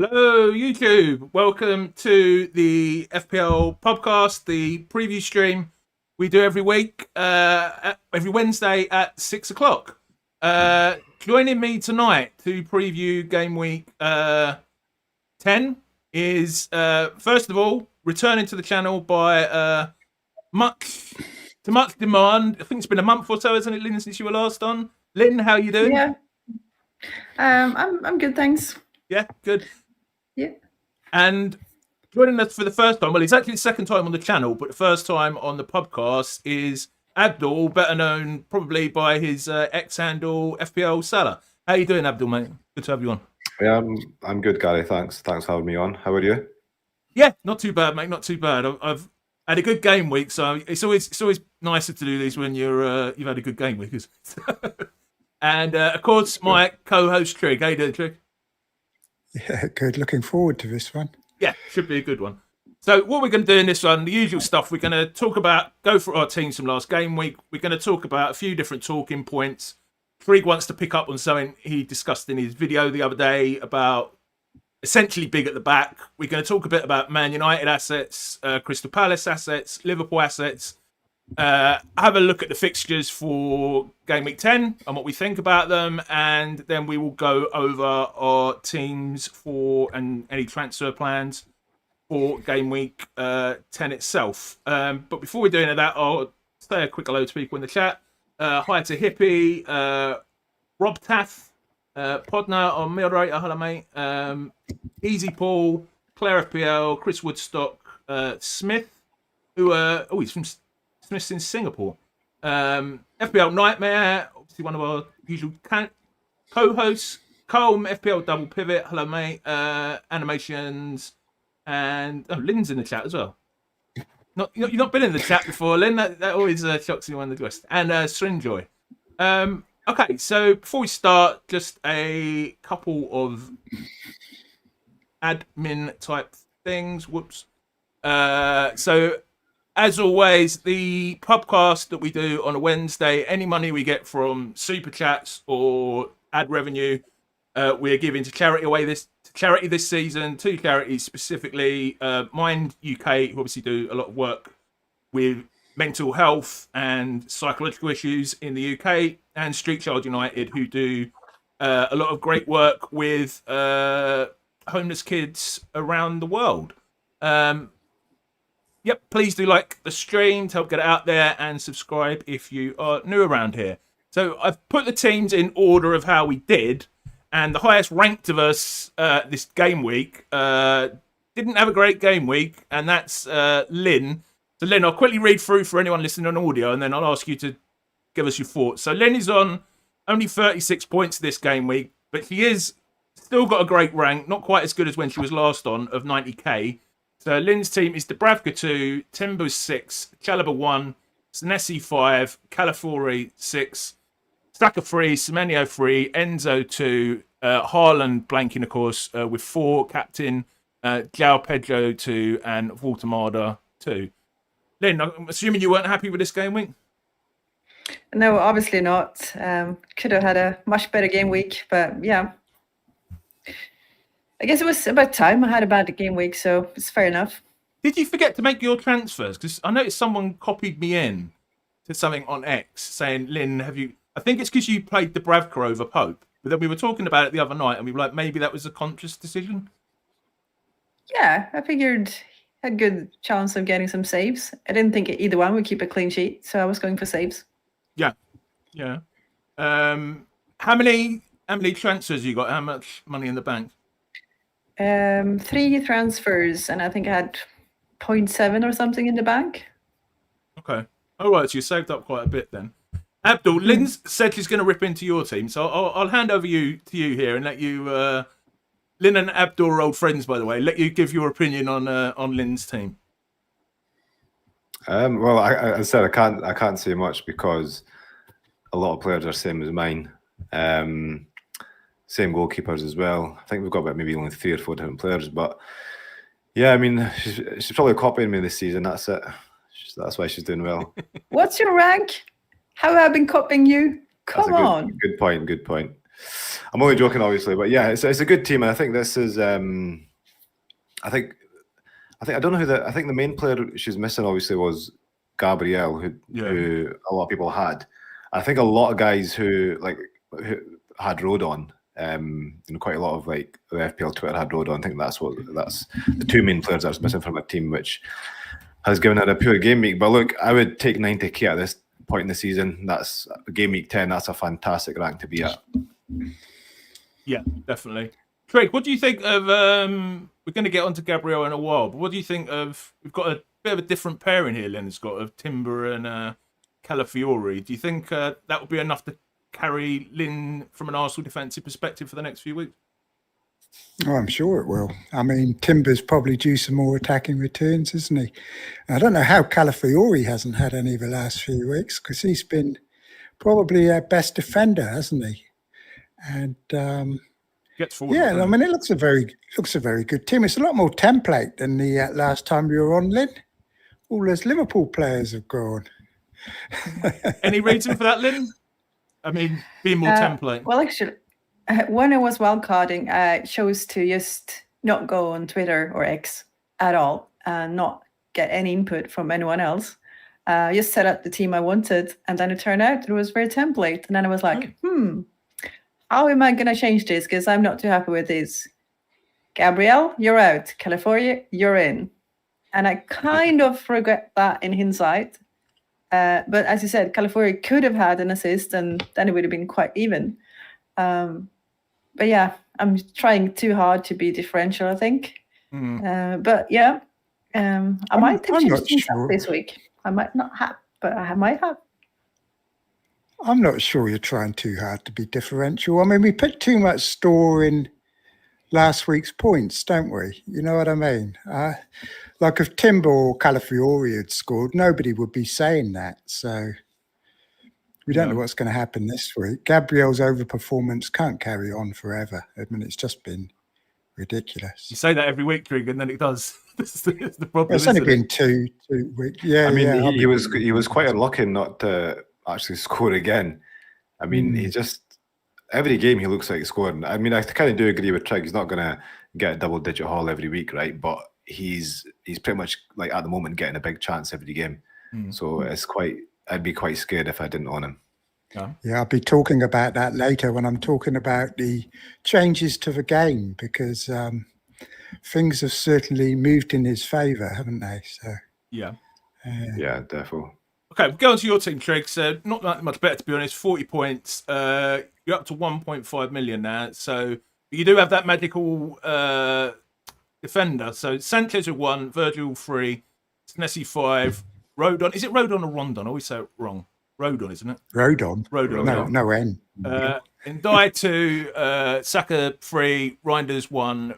Hello, YouTube. Welcome to the FPL PubCast, the preview stream we do every week, every Wednesday at 6 o'clock. Joining me tonight to preview Game Week 10 is, first of all, returning to the channel by much demand. I think it's been a month or so, hasn't it, Linn, since you were last on? Linn, how are you doing? Yeah, I'm good, thanks. Yeah, good. Yeah. And joining us for the first time, well, it's actually the second time on the channel, but the first time on the podcast is Abdul, better known probably by his X handle FPL Salah. How you doing, Abdul, mate? Good to have you on. Yeah, I'm good, Gary. Thanks for having me on. How are you? Yeah, not too bad, mate. Not too bad. I've had a good game week, so it's always nicer to do these when you've had a good game week. And of course, my co-host Trig. How you doing, Trig? Yeah, good. Looking forward to this one. Yeah, should be a good one. So what we're going to do in this one, the usual stuff, we're going to go for our teams from last game week. We're going to talk about a few different talking points. Trig wants to pick up on something he discussed in his video the other day about essentially big at the back. We're going to talk a bit about Man United assets, Crystal Palace assets, Liverpool assets. Have a look at the fixtures for Game Week 10 and what we think about them, and then we will go over our teams and any transfer plans for Game Week 10 itself. But before we do any of that, I'll say a quick hello to people in the chat. Hi to Hippie, Rob Taff, Podner, our moderator, hello mate, Easy Paul, Claire FPL, Chris Woodstock, Smith, who he's from Smith's in Singapore. FPL Nightmare, obviously one of our usual co-hosts. Colm, FPL Double Pivot, hello mate. Animations, and Lynn's in the chat as well. You've not been in the chat before, Linn. That always shocks me when the guest. And Stringjoy. Okay, so before we start, just a couple of admin type things. Whoops. So as always, the podcast that we do on a Wednesday, any money we get from super chats or ad revenue, we're giving to charity this season. Two charities specifically, Mind UK, who obviously do a lot of work with mental health and psychological issues in the UK, and Street Child United, who do a lot of great work with homeless kids around the world. Yep, please do like the stream to help get it out there, and subscribe if you are new around here. So I've put the teams in order of how we did, and the highest ranked of us this game week didn't have a great game week, and that's Linn. So Linn, I'll quickly read through for anyone listening on audio, and then I'll ask you to give us your thoughts. So Linn is on only 36 points this game week, but she is still got a great rank, not quite as good as when she was last on, of 90k. So Lynn's team is Dubravka 2, Timbo 6, Chalobah 1, Senesi 5, Calafiori 6, Saka 3, Semenyo 3, Enzo 2, Haaland blanking, of course, with 4, Captain, João Pedro 2, and Voltemada 2. Linn, I'm assuming you weren't happy with this game week? No, obviously not. Could have had a much better game week, but yeah. I guess it was about time. I had a bad game week, so it's fair enough. Did you forget to make your transfers? Because I noticed someone copied me in to something on X saying, Linn, have you... I think it's because you played Dubravka over Pope. But then we were talking about it the other night, and we were like, maybe that was a conscious decision. Yeah, I figured I had good chance of getting some saves. I didn't think either one would keep a clean sheet, so I was going for saves. Yeah. How many transfers you got? How much money in the bank? 3 transfers, and I think I had 0.7 or something in the bank. Okay. All right, so you saved up quite a bit then. Abdul, Linn said she's going to rip into your team, so I'll hand over to you here and let you... Linn and Abdul are old friends, by the way. Let you give your opinion on Lynn's team. Well, I said I can't say much because a lot of players are same as mine. Same goalkeepers as well. I think we've got about maybe only 3 or 4 different players, but yeah, I mean, she's probably copying me this season. That's it. That's why she's doing well. What's your rank? How have I been copying you? Come on. Good point. I'm only joking, obviously, but yeah, it's a good team, and I think this is. I think I don't know who I think the main player she's missing obviously was Gabriel, who a lot of people had. I think a lot of guys who had Rodon. Quite a lot of the FPL Twitter had Rodon. I think that's the two main players that's missing from a team, which has given it a pure game week. But look, I would take 90k at this point in the season. That's game week 10. That's a fantastic rank to be at. Yeah, definitely. Trig, what do you think of? We're going to get onto Gabriel in a while, but what do you think of? We've got a bit of a different pairing here. Lynn's got of Timber and Calafiori. Do you think that would be enough to carry Linn from an Arsenal defensive perspective for the next few weeks? Oh, I'm sure it will. I mean, Timber's probably due some more attacking returns, isn't he? I don't know how Calafiori hasn't had any of the last few weeks, because he's been probably our best defender, hasn't he? And gets forward. Yeah, I mean, it looks a very good team. It's a lot more template than the last time we were on, Linn. All those Liverpool players have gone. Any reason for that, Linn? I mean, being more template. Well, actually, when I was wildcarding, I chose to just not go on Twitter or X at all and not get any input from anyone else. Just set up the team I wanted, and then it turned out it was very template. And then I was like, how am I going to change this? Because I'm not too happy with this. Gabriel, you're out. California, you're in. And I kind of regret that in hindsight. But as you said, California could have had an assist, and then it would have been quite even. But yeah, I'm trying too hard to be differential, I think. But yeah, I might have changed things up this week. I might not have, but I might have. I'm not sure you're trying too hard to be differential. I mean, we put too much store in last week's points, don't we? You know what I mean? Like if Timber or Calafiori had scored, nobody would be saying that. So we don't know what's going to happen this week. Gabriel's overperformance can't carry on forever. I mean, it's just been ridiculous. You say that every week, Trig, and then it does. That's the problem. It's only been two weeks. Yeah, I mean, yeah. he was quite unlucky not to actually score again. I mean, he just every game he looks like scoring. I mean, I kind of do agree with Trig. He's not going to get a double-digit haul every week, right? But he's pretty much like at the moment getting a big chance every game. So it's I'd be quite scared if I didn't own him. Yeah, I'll be talking about that later when I'm talking about the changes to the game, because things have certainly moved in his favour, haven't they? So yeah, definitely. Okay, we'll go on to your team, Trig. So not that much better, to be honest. 40 points. You're up to 1.5 million now. So you do have that magical defender. So Sanchez at 1, Virgil 3, Nessie 5, Rodon. Is it Rodon or Rondon? I always say it wrong. Rodon, isn't it? Rodon. No N. Ndai 2, Saka 3, Reinders 1,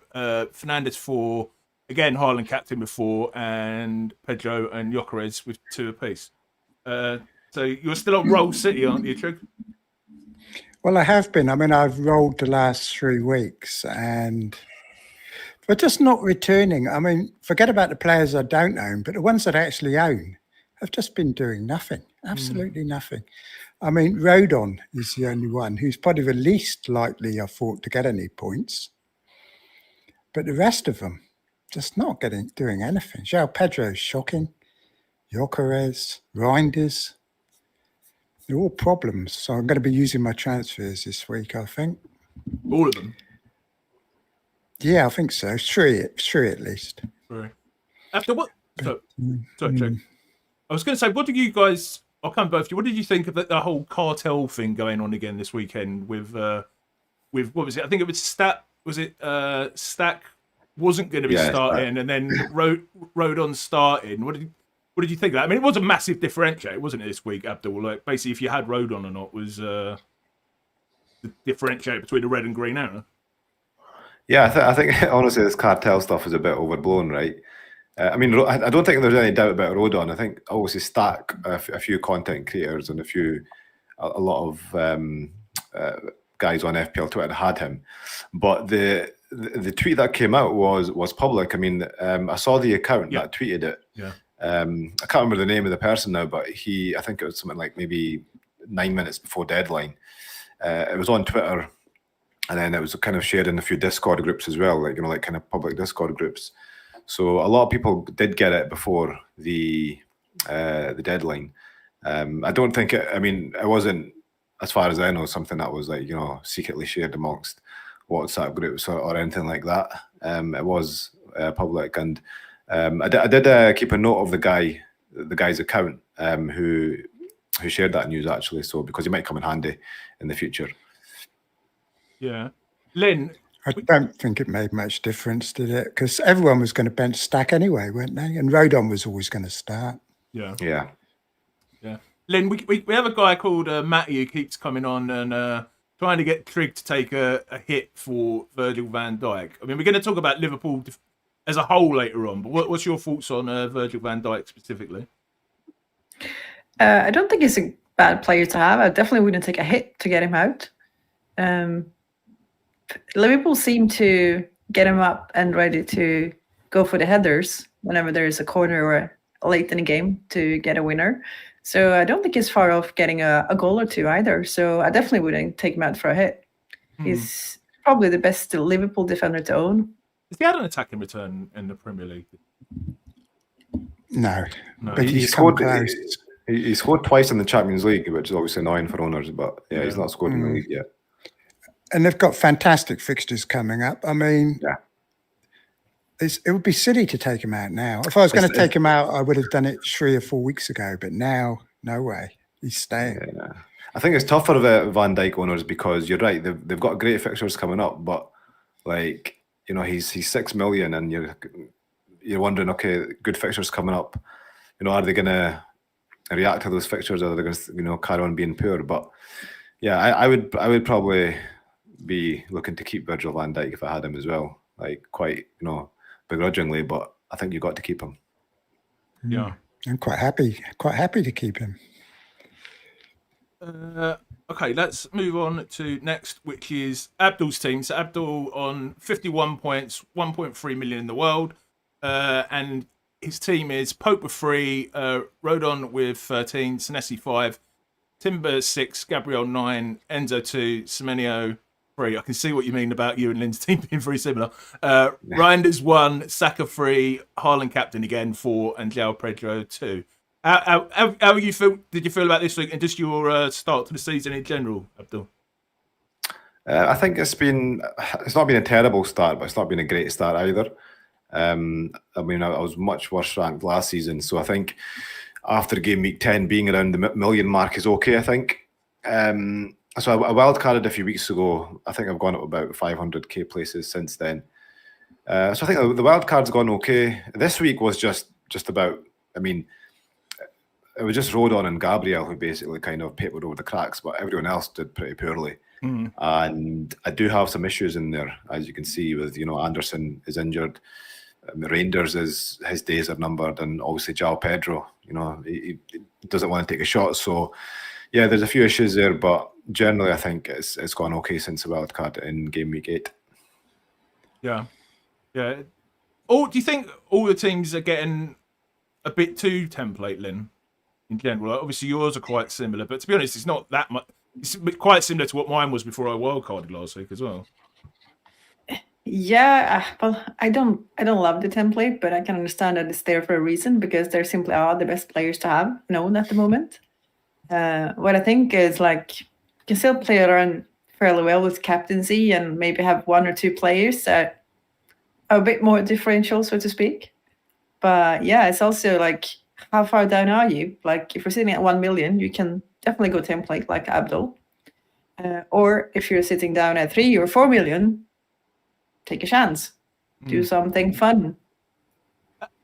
Fernandez 4, again Highland captain before, and Pedro and Gyökeres with 2 apiece. So you're still on Roll City, aren't you, Trig? Well, I have been. I mean, I've rolled the last 3 weeks, and they're just not returning. I mean, forget about the players I don't own, but the ones that I actually own have just been doing nothing. Absolutely nothing. I mean, Rodon is the only one who's probably the least likely, I thought, to get any points. But the rest of them just not doing anything. João Pedro's shocking. Gyökeres, Reinders, they're all problems. So I'm going to be using my transfers this week, I think. All of them? Yeah, I think so. Three at least. Right. After what? Sorry, Trig. I was going to say, what do you guys... I'll come both of you. What did you think of the whole cartel thing going on again this weekend with what was it? I think it was Stack. Was it Stack wasn't going to be starting, and then Rodon starting. What did you think of that? I mean, it was a massive differentiator, wasn't it, this week, Abdul? Like, basically, if you had Rodon or not was the differentiator between the red and green arrow. Yeah, I think honestly, this cartel stuff is a bit overblown, right? I mean, I don't think there's any doubt about Rodon. I think obviously Stack, a few content creators and a lot of guys on FPL Twitter had him, but the tweet that came out was public. I mean, I saw the account that tweeted it. Yeah. I can't remember the name of the person now, but I think it was something like maybe 9 minutes before deadline. It was on Twitter. and then it was kind of shared in a few Discord groups as well, like like kind of public Discord groups. So a lot of people did get it before the deadline. I don't think it. I mean, it wasn't, as far as I know, something that was like secretly shared amongst WhatsApp groups or anything like that. It was public, and I did keep a note of the guy's account who shared that news actually. So because he might come in handy in the future. Yeah, Linn. I don't think it made much difference, did it? Because everyone was going to bench Stack anyway, weren't they? And Rodon was always going to start. Yeah. Linn, we have a guy called Matty who keeps coming on and trying to get Trig to take a hit for Virgil van Dijk. I mean, we're going to talk about Liverpool as a whole later on, but what's your thoughts on Virgil van Dijk specifically? I don't think he's a bad player to have. I definitely wouldn't take a hit to get him out. Liverpool seem to get him up and ready to go for the headers whenever there is a corner or late in the game to get a winner. So I don't think he's far off getting a goal or two either. So I definitely wouldn't take him out for a hit. He's probably the best Liverpool defender to own. Has he had an attacking return in the Premier League? No. But he scored twice in the Champions League, which is obviously annoying for owners, but he's not scored in the league yet. And they've got fantastic fixtures coming up. I mean, it would be silly to take him out now. If I was going to take him out, I would have done it 3 or 4 weeks ago. But now, no way. He's staying. Yeah. I think it's tough for the Van Dijk owners because you're right. They've got great fixtures coming up, but like he's 6 million, and you're wondering, okay, good fixtures coming up. Are they going to react to those fixtures, or are they going to carry on being poor? But yeah, I would probably be looking to keep Virgil van Dijk if I had him as well, like quite begrudgingly, but I think you got to keep him. Yeah, I'm quite happy to keep him. Okay, let's move on to next, which is Abdul's team. So Abdul on 51 points, 1.3 million in the world, and his team is Pope with 3, Rodon with 13, Senesi 5, Timber 6, Gabriel 9, Enzo 2, Semenyo 3. I can see what you mean about you and Lynn's team being very similar. Reinders 1, Saka 3, Haaland captain again 4, and João Pedro 2. How you feel? Did you feel about this week and just your start to the season in general, Abdul? I think it's not been a terrible start, but it's not been a great start either. I mean, I was much worse ranked last season, so I think after game week 10 being around the million mark is okay. I think. So I wildcarded a few weeks ago. I think I've gone up about 500k places since then. So I think the wildcard's gone okay. This week was just about. I mean, it was just Rodon and Gabriel who basically kind of papered over the cracks, but everyone else did pretty poorly. And I do have some issues in there, as you can see, with Anderson is injured, Reinders his days are numbered, and obviously João Pedro, he doesn't want to take a shot. So yeah, there's a few issues there, but generally I think it's gone okay since the wild card in game week 8. Yeah. Do you think all the teams are getting a bit too template, Linn, in general? Obviously yours are quite similar, but to be honest, it's not that much. It's quite similar to what mine was before I wildcarded last week as well. Yeah, well, I don't love the template, but I can understand that it's there for a reason, because there simply are the best players to have known at the moment. What I think is, like, you can still play around fairly well with captaincy and maybe have 1 or 2 players that are a bit more differential, so to speak. But yeah, it's also like, how far down are you? Like, if you're sitting at 1 million, you can definitely go template like Abdul. Or if you're sitting down at 3 or 4 million, take a chance. Do something fun.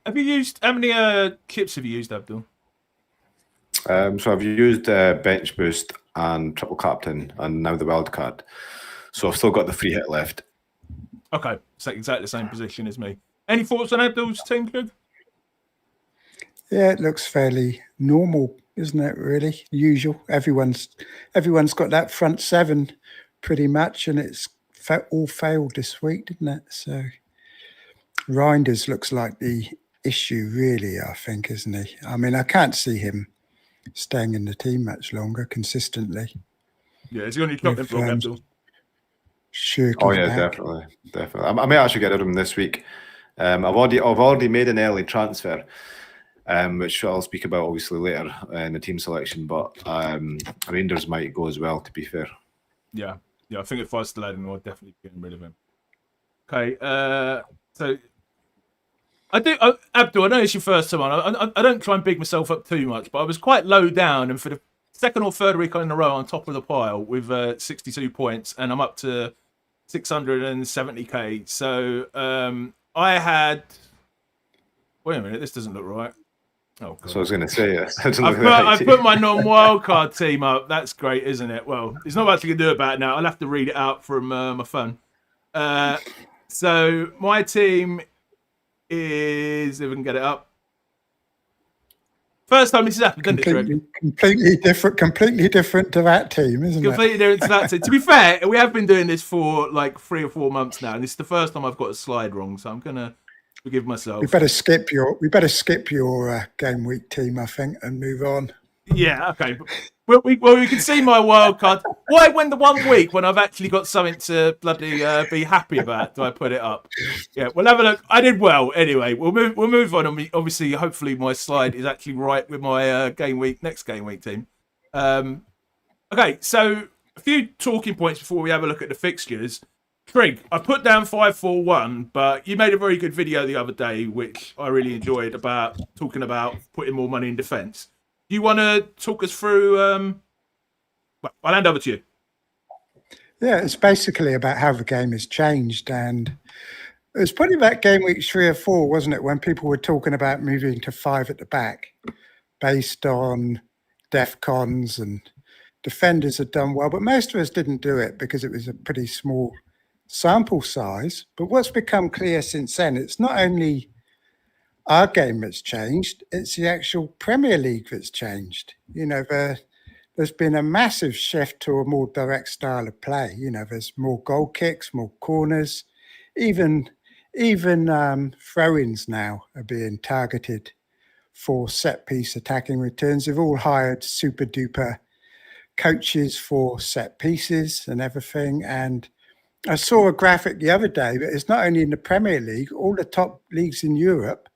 Have you used, how many kits have you used, Abdul? So I've used Bench Boost and Triple Captain and now the Wild Card. So I've still got the free hit left. Okay, it's like exactly the same position as me. Any thoughts on Abdul's team, Trig? Yeah, it looks fairly normal, isn't it, really? Usual. Everyone's got that front 7 pretty much, and it's all failed this week, didn't it? So Reinders looks like the issue, really, I think, isn't he? I mean, I can't see him staying in the team much longer consistently. Yeah, is he on your chocolate vlog, Abdul? shirking. Oh yeah, back. definitely. I may actually get rid of him this week. I've already made an early transfer, which I'll speak about obviously later in the team selection. But Rangers might go as well. To be fair. Yeah. I think if I still had him, I'd definitely be getting rid of him. Okay. So I do, Abdul. I know it's your first time on. I don't try and big myself up too much, but I was quite low down, and for the second or third week in a row, on top of the pile with 62 points, and I'm up to 670k. So I had. Wait a minute, this doesn't look right. Oh, God. So I was going to say, I put my non-wildcard team up. That's great, isn't it? Well, there's not much I can do about it now. I'll have to read it out from my phone. So my team is, if we can get it up. First time this has happened, didn't it, Trig? Completely different to that team, isn't it? Completely different to that team. To be fair, we have been doing this for like 3 or 4 months now, and this is the first time I've got a slide wrong, so I'm gonna forgive myself. We better skip your game week team, I think, and move on. Yeah, okay. Well, we can see my wild card. Why, when the 1 week when I've actually got something to bloody be happy about, do I put it up? Yeah, we'll have a look. I did well. Anyway, we'll move on. And obviously, hopefully, my slide is actually right with my next game week team. Okay, so a few talking points before we have a look at the fixtures. Trig, I put down 5-4-1, but you made a very good video the other day, which I really enjoyed, about talking about putting more money in defence. Do you want to talk us through? Well, I'll hand over to you. Yeah, it's basically about how the game has changed, and it was probably about game week 3 or 4, wasn't it, when people were talking about moving to 5 at the back, based on DEFCONs, and defenders had done well, but most of us didn't do it because it was a pretty small sample size. But what's become clear since then, it's not only our game that's changed, it's the actual Premier League that's changed. You know, there's been a massive shift to a more direct style of play. You know, there's more goal kicks, more corners, even throw-ins now are being targeted for set-piece attacking returns. They've all hired super-duper coaches for set pieces and everything. And I saw a graphic the other day, but it's not only in the Premier League, all the top leagues in Europe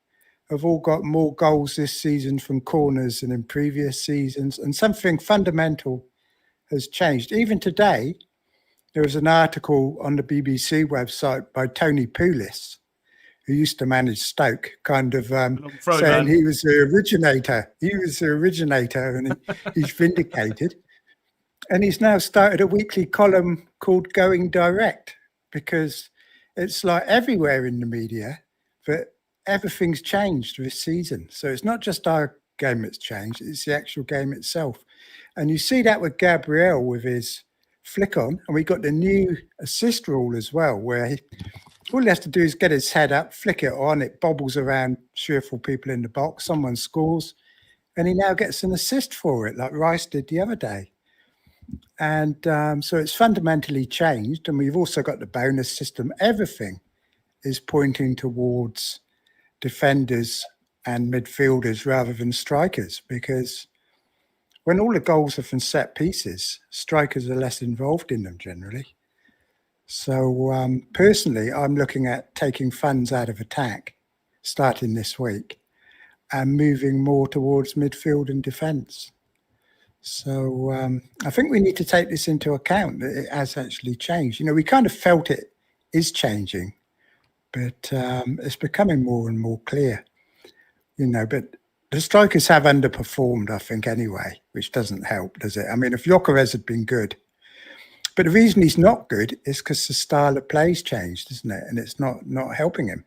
have all got more goals this season from corners than in previous seasons. And something fundamental has changed. Even today, there was an article on the BBC website by Tony Pulis, who used to manage Stoke, kind of saying he was the originator. He was the originator, and he's vindicated. And he's now started a weekly column called Going Direct, because it's like everywhere in the media that everything's changed this season. So it's not just our game that's changed, it's the actual game itself. And you see that with Gabriel with his flick on, and we got the new assist rule as well, where all he has to do is get his head up, flick it on, it bobbles around 3 or 4 people in the box, someone scores, and he now gets an assist for it, like Rice did the other day. And so it's fundamentally changed, and we've also got the bonus system. Everything is pointing towards defenders and midfielders rather than strikers, because when all the goals are from set pieces, strikers are less involved in them generally. So personally, I'm looking at taking funds out of attack starting this week and moving more towards midfield and defence. So I think we need to take this into account, that it has actually changed. You know, we kind of felt it is changing, but it's becoming more and more clear, you know. But the strikers have underperformed, I think, anyway, which doesn't help, does it? I mean, if Gyökeres had been good, but the reason he's not good is because the style of play's changed, isn't it? And it's not helping him.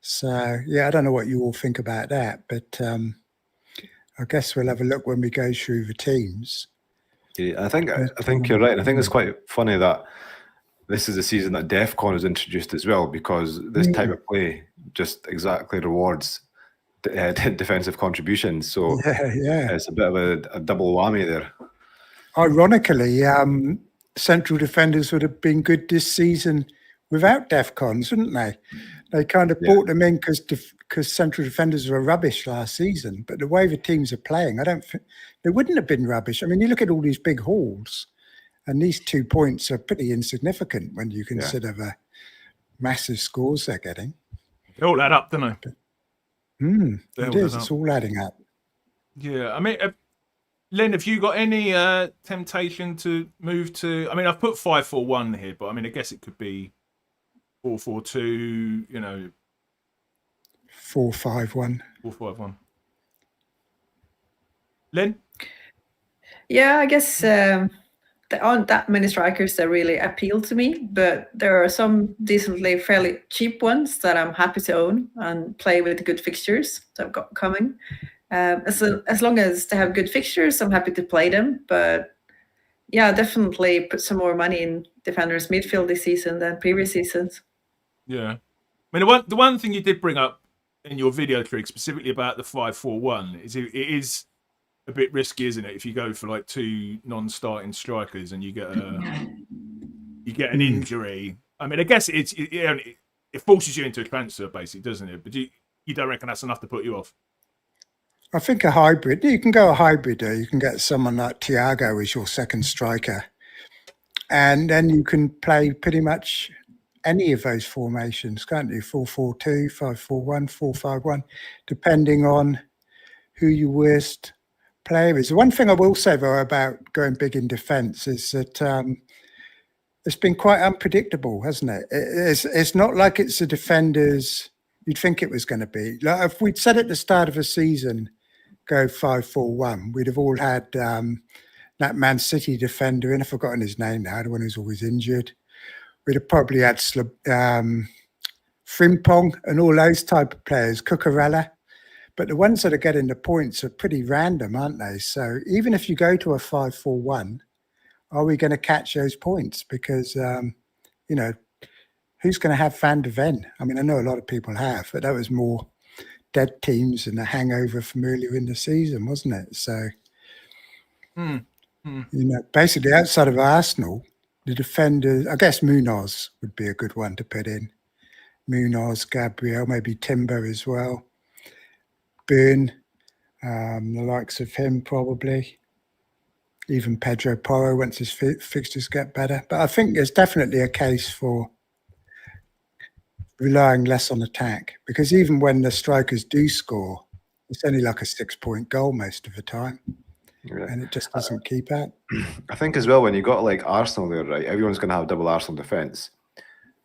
So, yeah, I don't know what you all think about that, but I guess we'll have a look when we go through the teams. Yeah, I think you're right. I think it's quite funny that this is the season that DEFCON was introduced as well, because this type of play just exactly rewards defensive contributions. So it's a bit of a double whammy there. Ironically, central defenders would have been good this season without DEFCONs, wouldn't they? They kind of brought them in because central defenders were rubbish last season. But the way the teams are playing, I don't think they wouldn't have been rubbish. I mean, you look at all these big hauls, And these 2 points are pretty insignificant when you consider the massive scores they're getting. They all add up, don't they? It is. It's all adding up. Yeah, I mean, Linn, have you got any temptation to move to? I mean, I've put 5-4-1 here, but I mean, I guess it could be 4-4-2. 4-5-1. 4-5-1. Linn? Yeah, I guess there aren't that many strikers that really appeal to me, but there are some decently fairly cheap ones that I'm happy to own and play with good fixtures that I've got coming. As long as they have good fixtures, I'm happy to play them. But yeah, definitely put some more money in defenders midfield this season than previous seasons. Yeah. I mean, the one thing you did bring up in your video, Trig, specifically about the 5-4-1 is it is a bit risky, isn't it? If you go for like 2 non-starting strikers and you get an injury. I mean, I guess it forces you into a transfer, basically, doesn't it? But you don't reckon that's enough to put you off? I think a hybrid. You can go a hybrid. You can get someone like Thiago as your second striker, and then you can play pretty much any of those formations, can't you? 4-4-2, 5-4-1, 4-5-1, depending on who your worst player is. The one thing I will say though about going big in defence is that it's been quite unpredictable, hasn't it? It's not like it's the defenders you'd think it was going to be. Like if we'd said at the start of the season, go 5-4-1, we'd have all had that Man City defender in. I've forgotten his name now, the one who's always injured. We'd have probably had Frimpong and all those type of players, Cucurella. But the ones that are getting the points are pretty random, aren't they? So even if you go to a 5-4-1, are we going to catch those points? Because, who's going to have Van de Ven? I mean, I know a lot of people have, but that was more dead teams and a hangover from earlier in the season, wasn't it? So, basically outside of Arsenal, the defenders, I guess Munoz would be a good one to put in. Munoz, Gabriel, maybe Timber as well. Burn, the likes of him probably. Even Pedro Porro once his fixtures get better. But I think there's definitely a case for relying less on attack, because even when the strikers do score, it's only like a 6-point goal most of the time. Yeah. And it just doesn't keep up. I think as well, when you got like Arsenal there, right, everyone's going to have double Arsenal defence.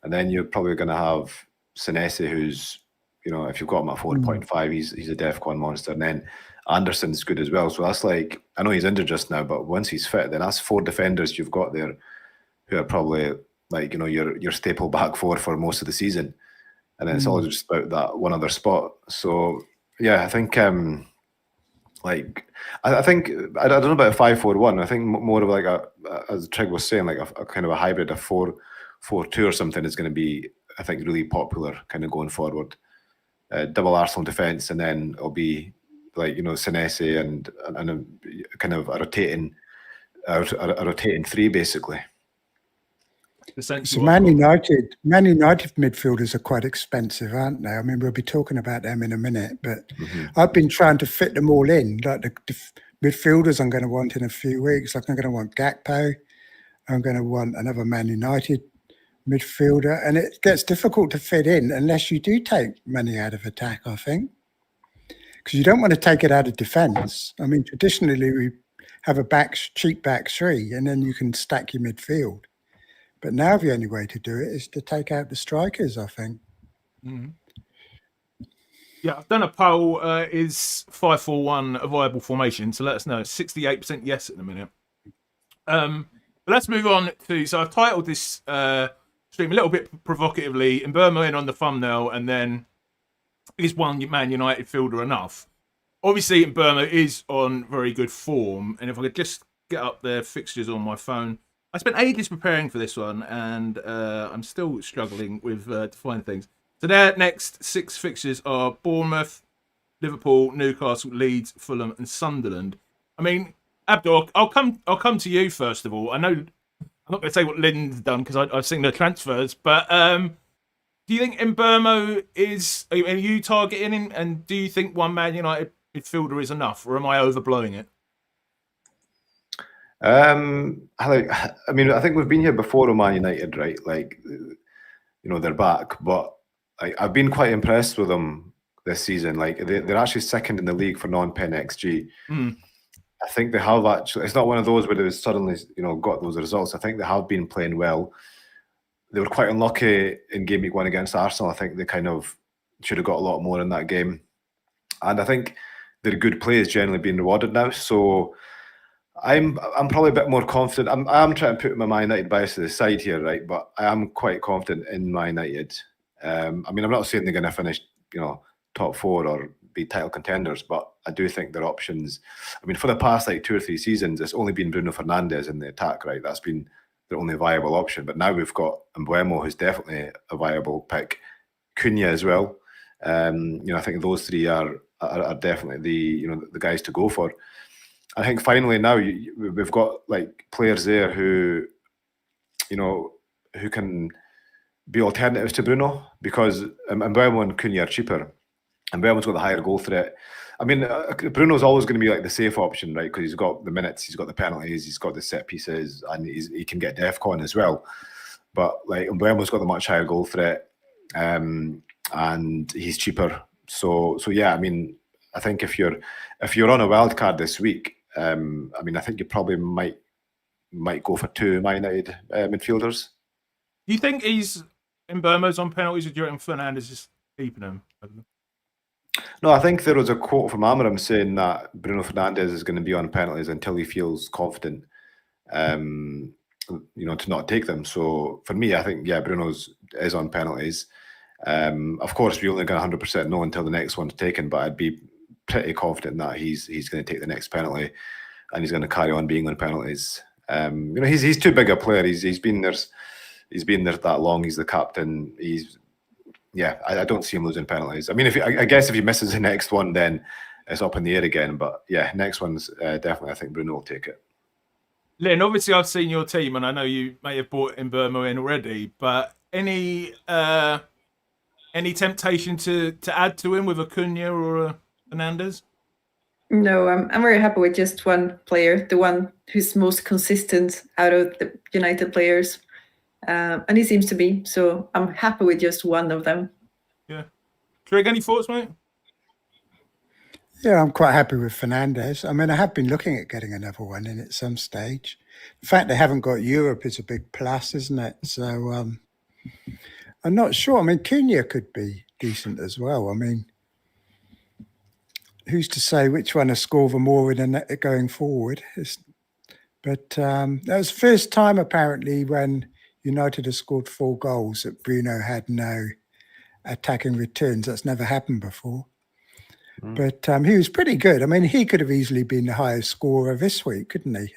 And then you're probably going to have Senesi, who's, if you've got him at 4.5, he's a DEFCON monster. And then Anderson's good as well. So that's like, I know he's injured just now, but once he's fit, then that's 4 defenders you've got there who are probably like, your staple back four for most of the season. And then it's all just about that one other spot. So, yeah, I think... I think I don't know about a 5-4-1. I think more of like as Trig was saying, like a kind of a hybrid, a 4-4-2 or something is going to be, I think, really popular kind of going forward. Double Arsenal defence, and then it'll be like Senesi and a kind of a rotating 3 basically. So Man United midfielders are quite expensive, aren't they? I mean, we'll be talking about them in a minute, but I've been trying to fit them all in. Like the midfielders I'm going to want in a few weeks. Like I'm going to want Gakpo. I'm going to want another Man United midfielder. And it gets difficult to fit in unless you do take money out of attack, I think. Because you don't want to take it out of defence. I mean, traditionally, we have a cheap back 3, and then you can stack your midfield. But now the only way to do it is to take out the strikers, I think. Yeah, I've done a poll. Is 5-4-1 a viable formation? So let us know. 68% yes at the minute. But let's move on to... So I've titled this stream a little bit provocatively, Mbeumo in on the thumbnail, and then is one Man United fielder enough? Obviously, Mbeumo is on very good form. And if I could just get up their fixtures on my phone... I spent ages preparing for this one, and I'm still struggling with to find things. So their next 6 fixtures are Bournemouth, Liverpool, Newcastle, Leeds, Fulham, and Sunderland. I mean, Abdul, I'll come to you first of all. I know I'm not going to say what Linn's done because I've seen the transfers, but do you think Mbeumo is? Are you targeting him? And do you think one Man United midfielder is enough, or am I overblowing it? I mean, I think we've been here before on Man United, right? Like, they're back, but I've been quite impressed with them this season. Like, they're actually second in the league for non-pen XG. I think they have actually. It's not one of those where they suddenly, got those results. I think they have been playing well. They were quite unlucky in game week 1 against Arsenal. I think they kind of should have got a lot more in that game. And I think their good play is generally being rewarded now. So I'm probably a bit more confident. I'm trying to put my Man United bias to the side here, right? But I am quite confident in Man United. I mean, I'm not saying they're going to finish, top 4 or be title contenders, but I do think their options. I mean, for the past 2 or 3 seasons, it's only been Bruno Fernandes in the attack, right? That's been their only viable option. But now we've got Mbeumo, who's definitely a viable pick. Cunha as well. I think those 3 are definitely the guys to go for. I think finally now we've got players there who can be alternatives to Bruno, because Mbeumo and Cunha are cheaper. And Mbeumo's got the higher goal threat. I mean, Bruno's always going to be the safe option, right? Because he's got the minutes, he's got the penalties, he's got the set pieces, and he can get DEFCON as well. But Mbeumo's got the much higher goal threat, and he's cheaper. So yeah, I mean, I think if you're on a wild card this week, I mean, I think you probably might go for 2 Man United midfielders. Do you think Mbeumo's on penalties, or do you reckon Fernandes is keeping him? No, I think there was a quote from Amarim saying that Bruno Fernandes is going to be on penalties until he feels confident, to not take them. So for me, I think, Bruno is on penalties. Of course, we only got 100% know until the next one's taken, but I'd be pretty confident that he's going to take the next penalty, and he's going to carry on being on penalties. He's too big a player. He's been there that long. He's the captain. I don't see him losing penalties. I mean, I guess if he misses the next one, then it's up in the air again. But yeah, next one's definitely, I think Bruno will take it. Lynn, obviously I've seen your team, and I know you may have bought Mbeumo in already, but any temptation to add to him with a Cunha or a Fernandes? No, I'm very happy with just one player, the one who's most consistent out of the United players. And he seems to be, so I'm happy with just one of them. Yeah. Trig, any thoughts, mate? Yeah, I'm quite happy with Fernandes. I mean, I have been looking at getting another one in at some stage. The fact they haven't got Europe is a big plus, isn't it? So I'm not sure. I mean, Cunha could be decent as well. I mean, who's to say which one will score the more in the net going forward? But that was the first time, apparently, when United has scored 4 goals that Bruno had no attacking returns. That's never happened before. But he was pretty good. I mean, he could have easily been the highest scorer this week, couldn't he?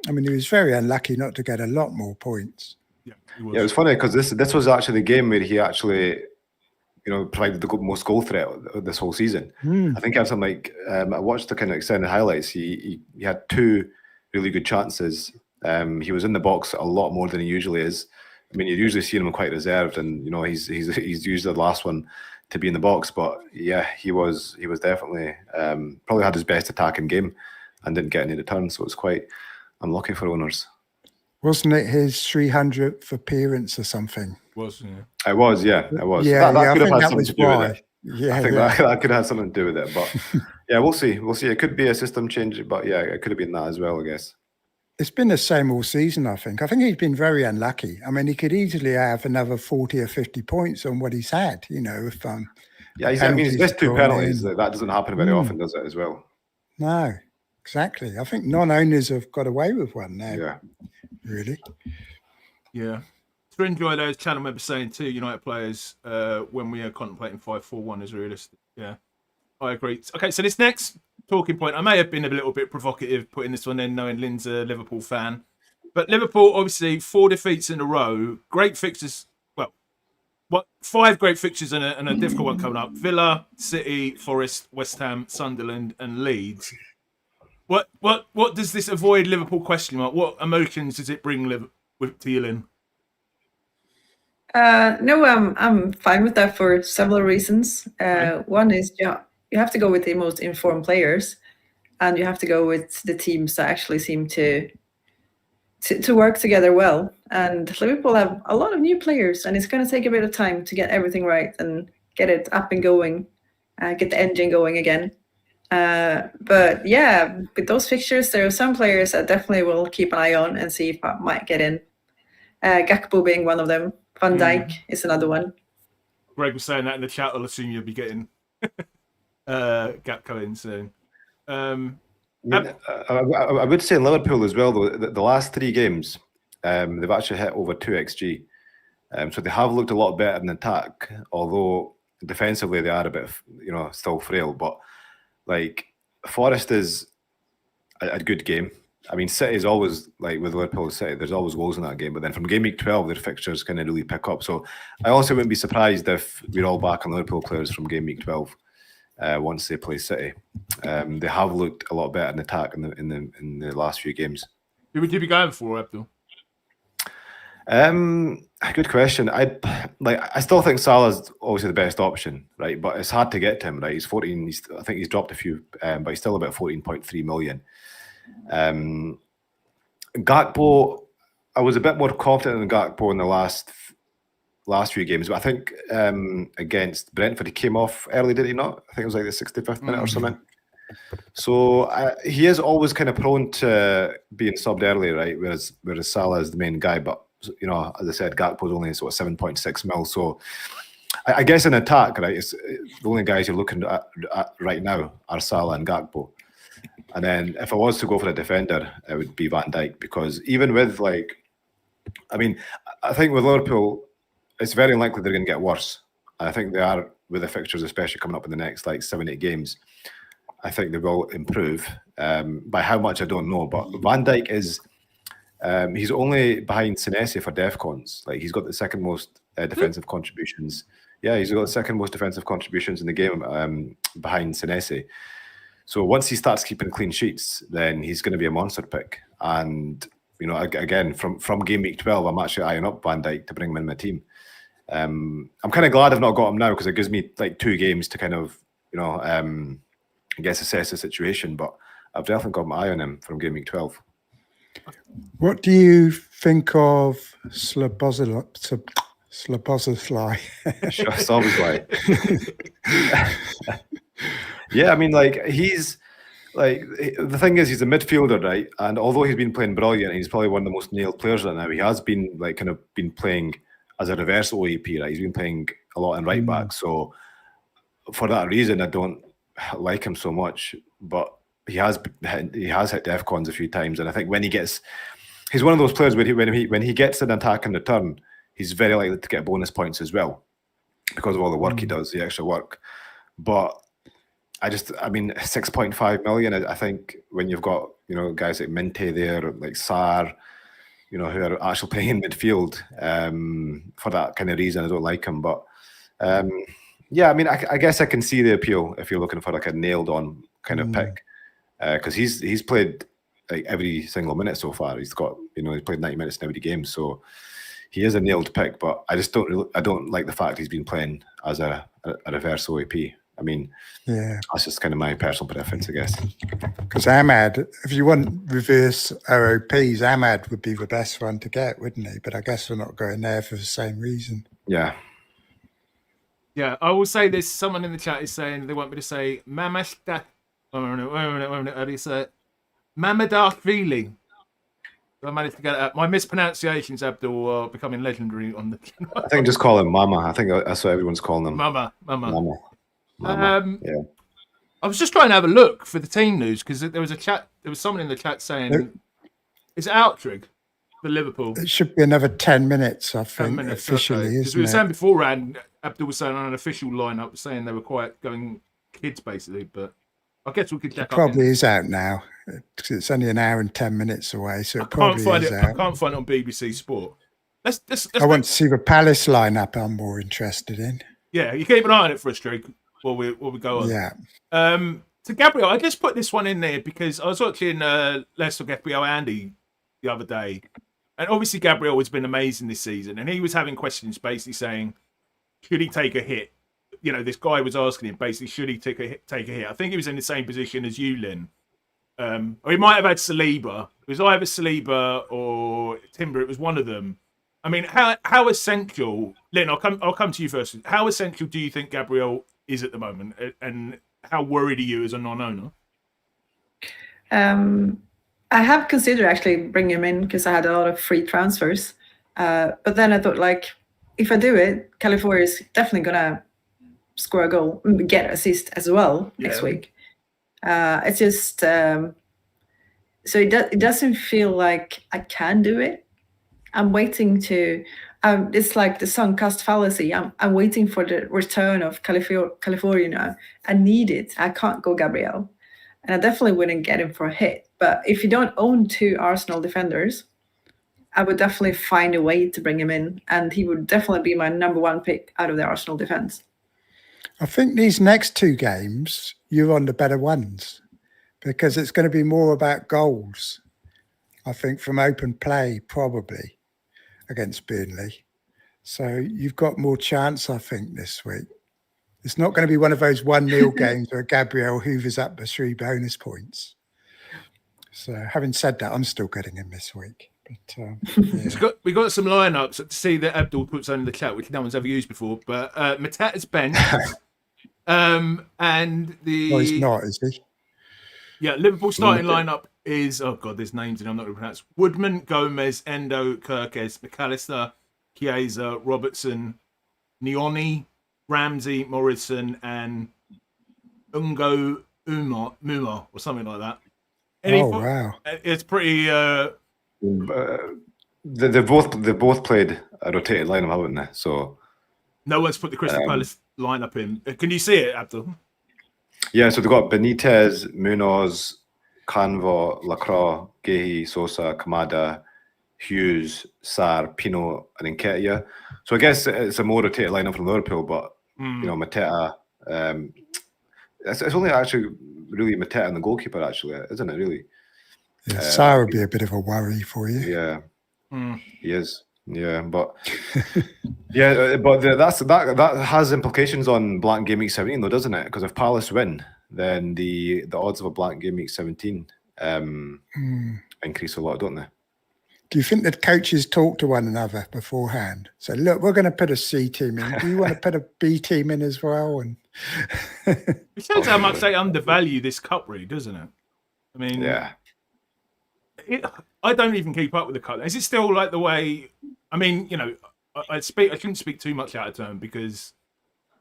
I mean, he was very unlucky not to get a lot more points. Yeah, it was, it was funny because this was actually the game where he actually, provided the most goal threat this whole season. I think he had some I watched the kind of extended highlights. He had 2 really good chances. He was in the box a lot more than he usually is. I mean, you'd usually see him quite reserved, and he's usually the last one to be in the box. But yeah, he was definitely probably had his best attacking game and didn't get any returns. So it's quite unlucky for owners. Wasn't it his 300th appearance or something? It was, yeah. It was. Yeah, that could I have think had that something was to do with why. it. Yeah, I think that could have had something to do with it. But yeah, we'll see. It could be a system change, but yeah, it could have been that as well, I guess. It's been the same all season, I think. I think he's been very unlucky. I mean, he could easily have another 40 or 50 points on what he's had, if he's missed 2 penalties. That doesn't happen very often, does it, as well? No, exactly. I think non-owners have got away with one now. Yeah. Really? Yeah. To enjoy those channel members saying 2 United players when we are contemplating 5-4-1 is realistic. Yeah, I agree. Okay, so this next talking point, I may have been a little bit provocative putting this one in, knowing Lynn's a Liverpool fan. But Liverpool, obviously, 4 defeats in a row. Great fixtures. Well, 5 great fixtures and a difficult one coming up. Villa, City, Forest, West Ham, Sunderland, and Leeds. What does this avoid Liverpool question mark? What emotions does it bring to you, Lynn? No, I'm fine with that for several reasons. One is you have to go with the most informed players. and you have to go with the teams that actually seem to work together well. And Liverpool have a lot of new players, and it's going to take a bit of time to get everything right and get it up and going, get the engine going again. But yeah, with those fixtures, there are some players that definitely will keep an eye on and see if I might get in. Gakpo being one of them. Van Dijk is another one. Greg was saying that in the chat. I'll assume you'll be getting Gakpo in soon. I would say in Liverpool as well, though, the last 3 games, they've actually hit over 2 XG. So they have looked a lot better in attack, although defensively they are a bit, still frail. But like Forest is a good game. I mean, City is always, like with Liverpool City, there's always goals in that game. But then from game week 12, their fixtures kind of really pick up. So I also wouldn't be surprised if we're all back on Liverpool players from game week 12 once they play City. They have looked a lot better in attack in the last few games. Who would you be going for, Abdul? Good question. I still think Salah's obviously the best option, right? But it's hard to get to him, right? He's 14. I think he's dropped a few, but he's still about 14.3 million. Gakpo, I was a bit more confident in Gakpo in the last few games, but I think against Brentford he came off early, did he not? I think it was like the 65th minute or something. So he is always kind of prone to being subbed early, right? Whereas Salah is the main guy, but as I said, Gakpo's only sort of 7.6 mil. So I guess in attack, right, it's the only guys you're looking at right now are Salah and Gakpo. And then if I was to go for a defender, it would be Van Dijk, because even with I think with Liverpool, it's very likely they're going to get worse. I think they are with the fixtures, especially coming up in the next 7-8 games. I think they will improve. By how much, I don't know. But Van Dijk is, he's only behind Senesi for DEFCONs. He's got the second most defensive contributions. Yeah, he's got the second most defensive contributions in the game behind Senesi. So once he starts keeping clean sheets, then he's going to be a monster pick. And, again, from game week 12, I'm actually eyeing up Van Dijk to bring him in my team. I'm kind of glad I've not got him now, because it gives me 2 games to kind of, I guess assess the situation. But I've definitely got my eye on him from game week 12. What do you think of Slabozafly? Yeah, I mean, he's the thing is, he's a midfielder, right? And although he's been playing brilliant, he's probably one of the most nailed players right now. He has been been playing as a reverse OEP, right? He's been playing a lot in right back. So for that reason, I don't like him so much. But he has hit DEFCONs a few times, and I think he's one of those players where when he gets an attack in return, he's very likely to get bonus points as well, because of all the work he does, the extra work. But I mean, 6.5 million, I think when you've got, guys like Minte there, like Sarr, who are actually playing in midfield, for that kind of reason, I don't like him. But yeah, I mean, I guess I can see the appeal if you're looking for a nailed on kind of pick, because he's played every single minute so far. He's got, he's played 90 minutes in every game, so he is a nailed pick. But I just don't like the fact he's been playing as a reverse OAP. I mean, yeah, that's just kind of my personal preference, I guess. Because Ahmad, if you want reverse OOPs, Ahmad would be the best one to get, wouldn't he? But I guess we're not going there for the same reason. Yeah. Yeah, I will say this. Someone in the chat is saying they want me to say Mamashda. Wait a minute. How do you say it? Mamadashvili. I managed to get it out. My mispronunciations, Abdul, are becoming legendary on the channel. I think just call him Mama. I think that's what everyone's calling him. Mama. Yeah. I was just trying to have a look for the team news, because there was someone in the chat saying, is it out, Trig, for Liverpool? It should be another 10 minutes, I think, officially, okay. isn't we were saying beforehand, Abdul was saying on an official lineup, saying they were quite going kids, basically, but I guess we could check it probably is out now, because it's only an hour and 10 minutes away, so it probably is out. I can't find it on BBC Sport. I want to see the Palace lineup I'm more interested in. Yeah, you keep an eye on it for us, Trig. While we go on. Yeah. To Gabriel, I just put this one in there because I was watching Let's Talk FPL Andy the other day, and obviously Gabriel has been amazing this season, and he was having questions basically saying, should he take a hit? This guy was asking him basically, should he take a hit? I think he was in the same position as you, Linn, Or he might have had Saliba. It was either Saliba or Timber. It was one of them. I mean, how essential, Linn? I'll come to you first. How essential do you think Gabriel is at the moment, and how worried are you as a non-owner? I have considered actually bringing him in because I had a lot of free transfers. But then I thought, like, if I do it, California is definitely gonna score a goal, get assist as well next week. It's just so it doesn't feel like I can do it. I'm waiting to. It's like the sunk cost fallacy. I'm waiting for the return of California now. I need it. I can't go Gabriel, and I definitely wouldn't get him for a hit. But if you don't own 2 Arsenal defenders, I would definitely find a way to bring him in, and he would definitely be my number 1 pick out of the Arsenal defense. I think these next 2 games, you're on the better ones because it's going to be more about goals. I think from open play, probably against Burnley. So you've got more chance, I think, this week. It's not going to be one of those 1-0 games where Gabriel hoovers up the 3 bonus points. So having said that, I'm still getting him this week. But we got some lineups to see that Abdul puts on in the chat, which no one's ever used before. But Mateta's bench, and the he's not, is he? Yeah, Liverpool starting lineup is there's names and I'm not going to pronounce. Woodman, Gomez, Endo, Kirkes, McAllister, Chiesa, Robertson, Nioni, Ramsey, Morrison, and Ungo Muma or something like that. Wow! It's pretty. They've both played a rotated lineup, haven't they? So no one's put the Crystal Palace lineup in. Can you see it, Abdul? Yeah, so they've got Benitez, Munoz, Canva, Lacroix, Gehi, Sosa, Kamada, Hughes, Sarr, Pino, and Nketiah. So I guess it's a more rotated lineup from Liverpool, but you know, Mateta. It's only actually really Mateta and the goalkeeper, actually, isn't it? Really. Yeah, Sarr would be a bit of a worry for you. Yeah, he is. Yeah, but that has implications on blank game week 17, though, doesn't it? Because if Palace win, then the odds of a blank game week 17 increase a lot, don't they? Do you think that coaches talk to one another beforehand? So look, we're going to put a C team in. Do you want to put a B team in as well? And it shows how much they undervalue this cup, really, doesn't it? I mean, yeah. I don't even keep up with the cup. Is it still like the way? I mean, you know, I shouldn't speak too much out of turn because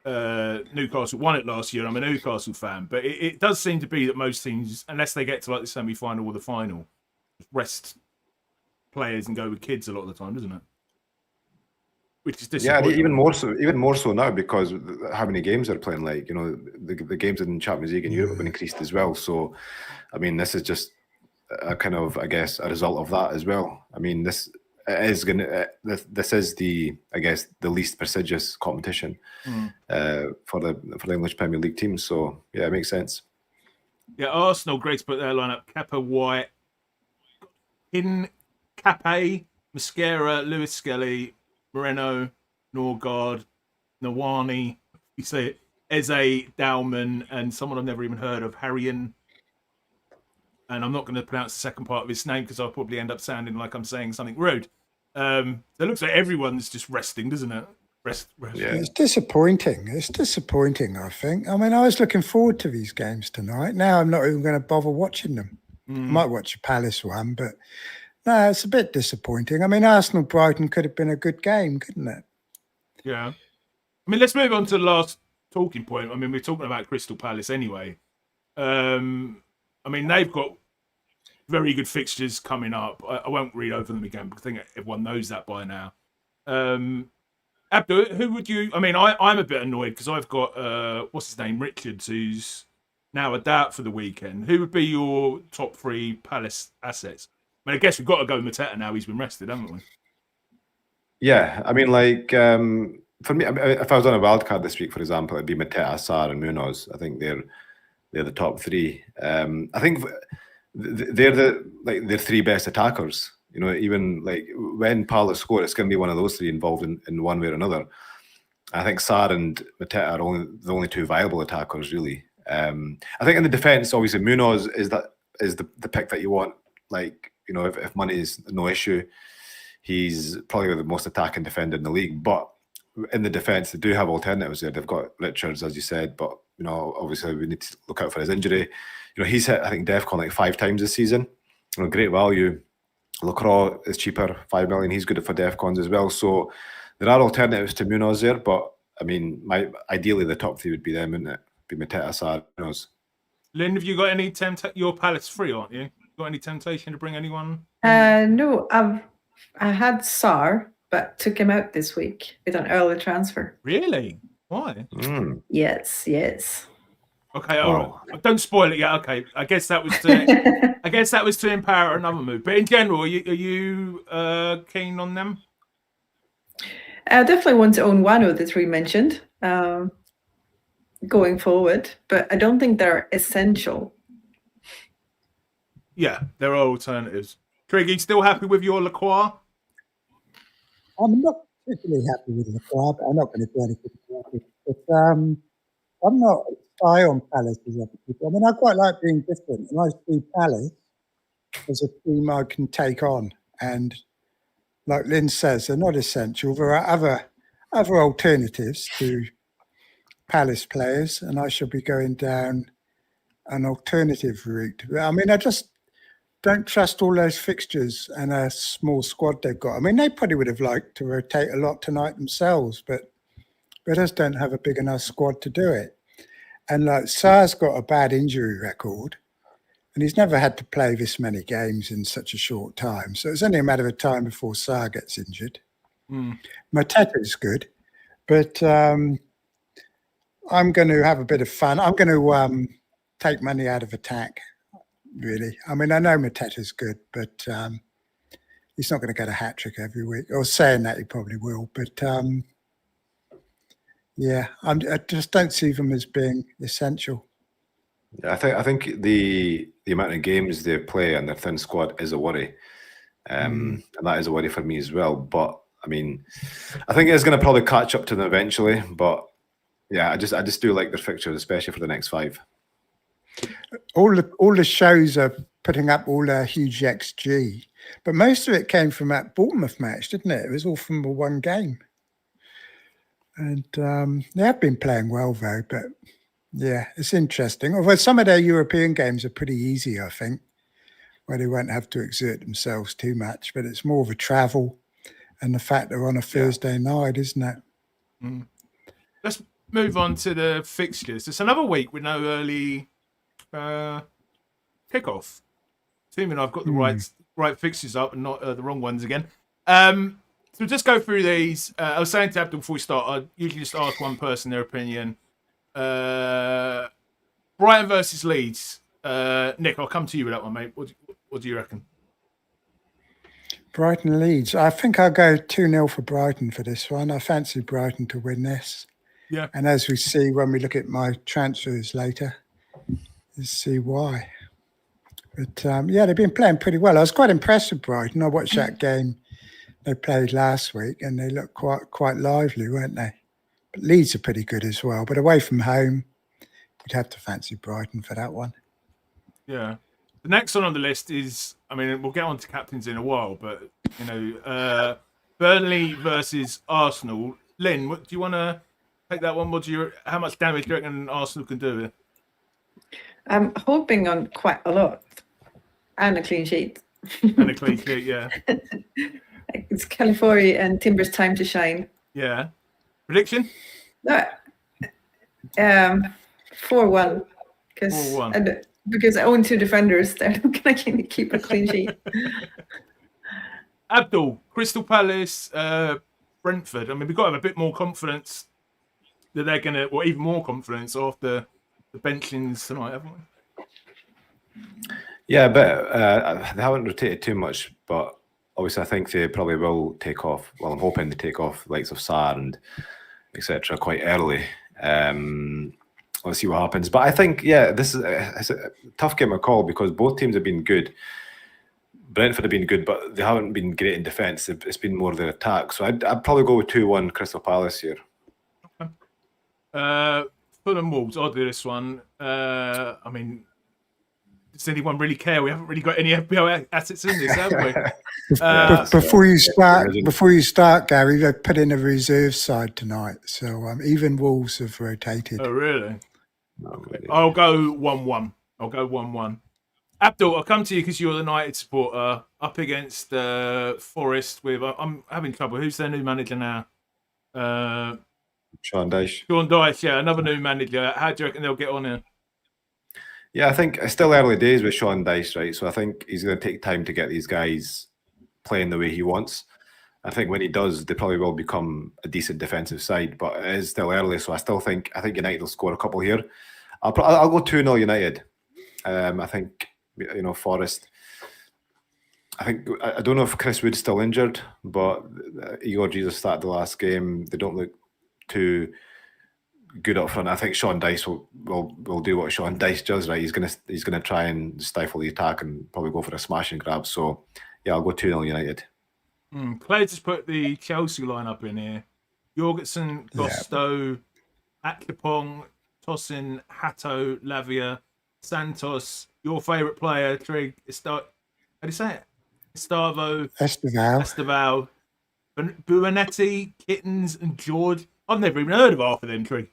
Newcastle won it last year. I'm a Newcastle fan, but it does seem to be that most teams, unless they get to like the semi-final or the final, rest players and go with kids a lot of the time, doesn't it? Which is disappointing. Yeah, even more so now because how many games they're playing. Like, you know, the games in Champions League in Europe have been increased as well. So, I mean, this is just a kind of, I guess, a result of that as well. I mean, this is the, I guess, the least prestigious competition for the English Premier League teams. So yeah, it makes sense. Yeah, Arsenal, great to put their lineup: Kepa, White, Cape, Mosquera, Lewis Skelly, Moreno, Norgard, Nawani, you say it, Eze, Dowman, and someone I've never even heard of, Harrian. And I'm not going to pronounce the second part of his name because I'll probably end up sounding like I'm saying something rude. So it looks like everyone's just resting, doesn't it? Rest. Yeah. It's disappointing. It's disappointing, I think. I mean, I was looking forward to these games tonight. Now I'm not even going to bother watching them. I might watch a Palace one, but no, it's a bit disappointing. I mean, Arsenal-Brighton could have been a good game, couldn't it? Yeah. I mean, let's move on to the last talking point. I mean, we're talking about Crystal Palace anyway. I mean, they've got very good fixtures coming up. I won't read over them again because I think everyone knows that by now. Abdul, who would you... I mean, I'm a bit annoyed because I've got, what's his name, Richards, who's now a doubt for the weekend. Who would be your top 3 Palace assets? I mean, I guess we've got to go Mateta now. He's been rested, haven't we? Yeah, I mean, like, for me, if I was on a wild card this week, for example, it'd be Mateta, Sarr, and Munoz. I think they're the top 3. I think they're their 3 best attackers. You know, even like when Palace score, it's going to be one of those 3 involved in one way or another. I think Sarr and Mateta are the only 2 viable attackers, really. I think in the defence, obviously Munoz is is the pick that you want. Like, you know, if money is no issue, he's probably the most attacking defender in the league. But in the defence, they do have alternatives there. They've got Richards, as you said, but, you know, obviously we need to look out for his injury. You know, he's hit, I think, DEFCON like 5 times this season. You know, great value. Lacroix is cheaper, 5 million. He's good for DEFCONs as well. So there are alternatives to Munoz there, but I mean, ideally the top 3 would be them, wouldn't it? Be Mateta, Sarr, Munoz. Lynn, have you got any Your Palace free, aren't you? Got any temptation to bring anyone? No, I had Sarr, but took him out this week with an early transfer. Really? Why? Yes. Okay, all right. Don't spoil it yet. Okay, I guess that was to, I guess that was to empower another move. But in general, are you keen on them? I definitely want to own one of the 3 mentioned going forward, but I don't think they're essential. Yeah, there are alternatives. Trig, you still happy with your Lacroix? I'm not particularly happy with Lacroix, but I'm not going to do anything about it. But I'm not high on Palace as other people. I mean, I quite like being different, and I see Palace as a team I can take on. And like Lynn says, they're not essential. There are other alternatives to Palace players, and I shall be going down an alternative route. I mean, I just don't trust all those fixtures and a small squad they've got. I mean, they probably would have liked to rotate a lot tonight themselves, but they just don't have a big enough squad to do it. And like Sarr's got a bad injury record, and he's never had to play this many games in such a short time. So it's only a matter of time before Sarr gets injured. Mateta's good, but I'm going to have a bit of fun. I'm going to take money out of attack, really. I mean, I know Mateta's good, but he's not going to get a hat-trick every week. Or saying that, he probably will. But, yeah, I just don't see them as being essential. Yeah, I think the amount of games they play and their thin squad is a worry. And that is a worry for me as well. But, I mean, I think it's going to probably catch up to them eventually. But, yeah, I just do like their fixtures, especially for the next 5. All the shows are putting up all their huge XG, but most of it came from that Bournemouth match, didn't it? It was all from the one game. And they have been playing well, though. But, yeah, it's interesting. Although some of their European games are pretty easy, I think, where they won't have to exert themselves too much. But it's more of a travel and the fact they're on a Thursday night, isn't it? Let's move on to the fixtures. It's another week with no early kickoff. Assuming I've got the right fixtures up and not the wrong ones again. So just go through these. I was saying to Abdul before we start, I usually just ask one person their opinion. Brighton versus Leeds. Nick, I'll come to you with that one, mate. What do you reckon? Brighton Leeds. I think I'll go 2-0 for Brighton for this one. I fancy Brighton to win this. Yeah. And as we see when we look at my transfers later, you see why. But yeah, they've been playing pretty well. I was quite impressed with Brighton. I watched that game they played last week, and they looked quite lively, weren't they? But Leeds are pretty good as well. But away from home, you'd have to fancy Brighton for that one. Yeah. The next one on the list is, I mean, we'll get on to captains in a while, but, you know, Burnley versus Arsenal. Lynn, do you want to take that one? How much damage do you reckon Arsenal can do here? I'm hoping on quite a lot. And a clean sheet. And a clean sheet, yeah. It's California and Timber's time to shine. Yeah. Prediction? No. 4-1. Because I own 2 defenders, they're not going to keep a clean sheet. Abdul, Crystal Palace, Brentford. I mean, we've got to have a bit more confidence that they're going to, or even more confidence after the benchings tonight, haven't we? Yeah, but they haven't rotated too much, but obviously I think they probably will take off. Well, I'm hoping they take off the likes of Sarr and etc. quite early. Let's see what happens. But I think, yeah, this is a tough game of call because both teams have been good. Brentford have been good, but they haven't been great in defence. It's been more of their attack. So I'd probably go with 2-1 Crystal Palace here. Okay. Fulham Wolves, I'll do this one. I mean, does anyone really care? We haven't really got any FPL assets in this, have we? Before you start, Gary, they've put in a reserve side tonight, so even Wolves have rotated. Oh, really? Okay. I'll go 1-1. I'll go 1-1. Abdul, I'll come to you because you're the United supporter up against Forest. With I'm having trouble. Who's their new manager now? Sean Dyche. Sean Dyche, yeah, another new manager. How do you reckon they'll get on here? Yeah, I think it's still early days with Sean Dyche, right? So I think he's going to take time to get these guys playing the way he wants. I think when he does, they probably will become a decent defensive side, but it is still early. So I think United will score a couple here. I'll go 2-0 United. I think, Forest. I don't know if Chris Wood's still injured, but Igor Jesus started the last game. They don't look too good up front. I think Sean Dyche will do what Sean Dyche does, right? He's gonna try and stifle the attack and probably go for a smash and grab. So yeah, I'll go 2-0 United. Clay just put the Chelsea lineup in here. Jorgensen, Gusto, Akpong, Tosin, Hato, Lavia, Santos, your favourite player, Trig, how do you say it? Esteval, Buonetti, Kittens, and George. I've never even heard of half of them, Trig.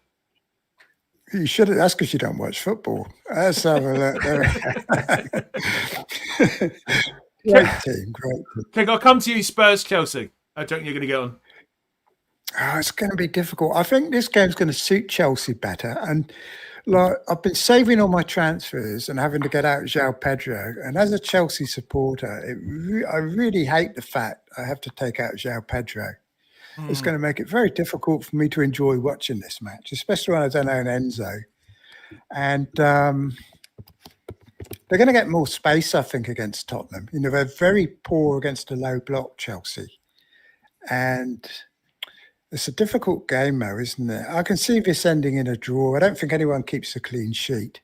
You should. That's because you don't watch football. Let's have a look. Great team. Trig, I'll come to you, Spurs, Chelsea. How do you reckon you're going to get on? Oh, it's going to be difficult. I think this game's going to suit Chelsea better. And I've been saving all my transfers and having to get out João Pedro. And as a Chelsea supporter, I really hate the fact I have to take out João Pedro. It's going to make it very difficult for me to enjoy watching this match, especially when I don't own Enzo. And they're going to get more space, I think, against Tottenham. They're very poor against a low block, Chelsea. And it's a difficult game, though, isn't it? I can see this ending in a draw. I don't think anyone keeps a clean sheet.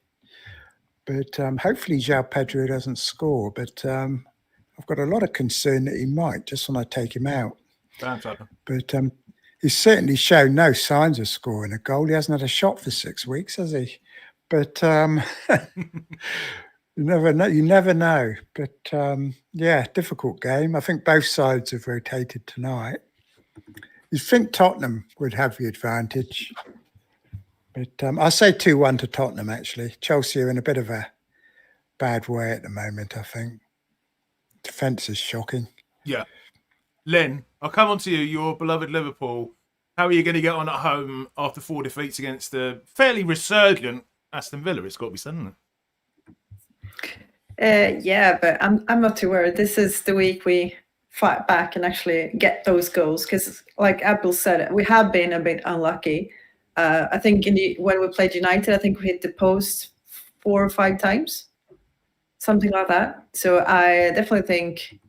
But hopefully João Pedro doesn't score. But I've got a lot of concern that he might, just when I take him out. But he's certainly shown no signs of scoring a goal. He hasn't had a shot for 6 weeks, has he? But you never know. But yeah, difficult game. I think both sides have rotated tonight. You'd think Tottenham would have the advantage. But I'll say 2-1 to Tottenham, actually. Chelsea are in a bit of a bad way at the moment, I think. Defence is shocking. Yeah. Linn, I'll come on to you, your beloved Liverpool. How are you going to get on at home after 4 defeats against the fairly resurgent Aston Villa? It's got to be said, isn't it? Yeah, but I'm not too worried. This is the week we fight back and actually get those goals because, like Abdul said, we have been a bit unlucky. I think when we played United, I think we hit the post 4 or 5 times, something like that. So I definitely think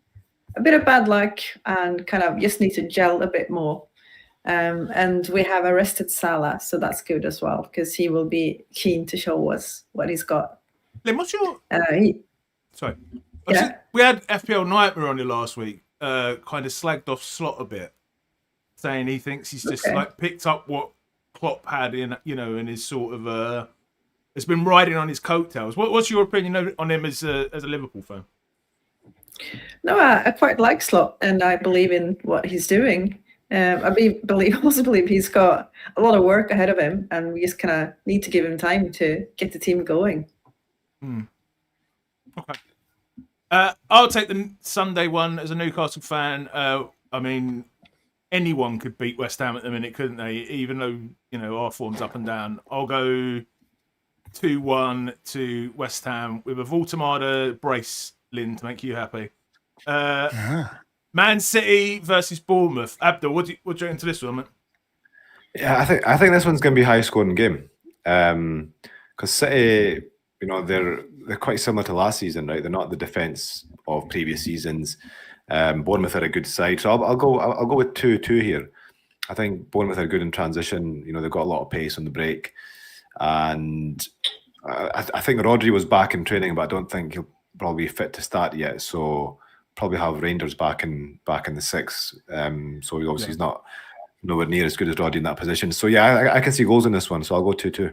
a bit of bad luck and kind of just need to gel a bit more. And we have arrested Salah, so that's good as well because he will be keen to show us what he's got. Linn, what's your... Sorry. Yeah. We had FPL Nightmare on you last week, kind of slagged off Slot a bit, saying he thinks he's just picked up what Klopp had in, and is sort of has been riding on his coattails. What's your opinion on him as a Liverpool fan? No, I quite like Slot, and I believe in what he's doing. I also believe he's got a lot of work ahead of him, and we just kind of need to give him time to get the team going. Okay. I'll take the Sunday one as a Newcastle fan. I mean, anyone could beat West Ham at the minute, couldn't they? Even though, our form's up and down. I'll go 2-1 to West Ham with a Voltemada brace, Linn, to make you happy. Man City versus Bournemouth. Abdul, what do you think into this one, mate? Yeah, I think this one's going to be a high-scoring game. Because City, they're quite similar to last season, right? They're not the defence of previous seasons. Bournemouth are a good side, so I'll go with 2-2 here. I think Bournemouth are good in transition. They've got a lot of pace on the break, and I think Rodri was back in training, but I don't think he'll probably be fit to start yet. So probably have Rangers back in the 6. So obviously he's not nowhere near as good as Rodri in that position. So yeah, I can see goals in this one. So I'll go 2-2.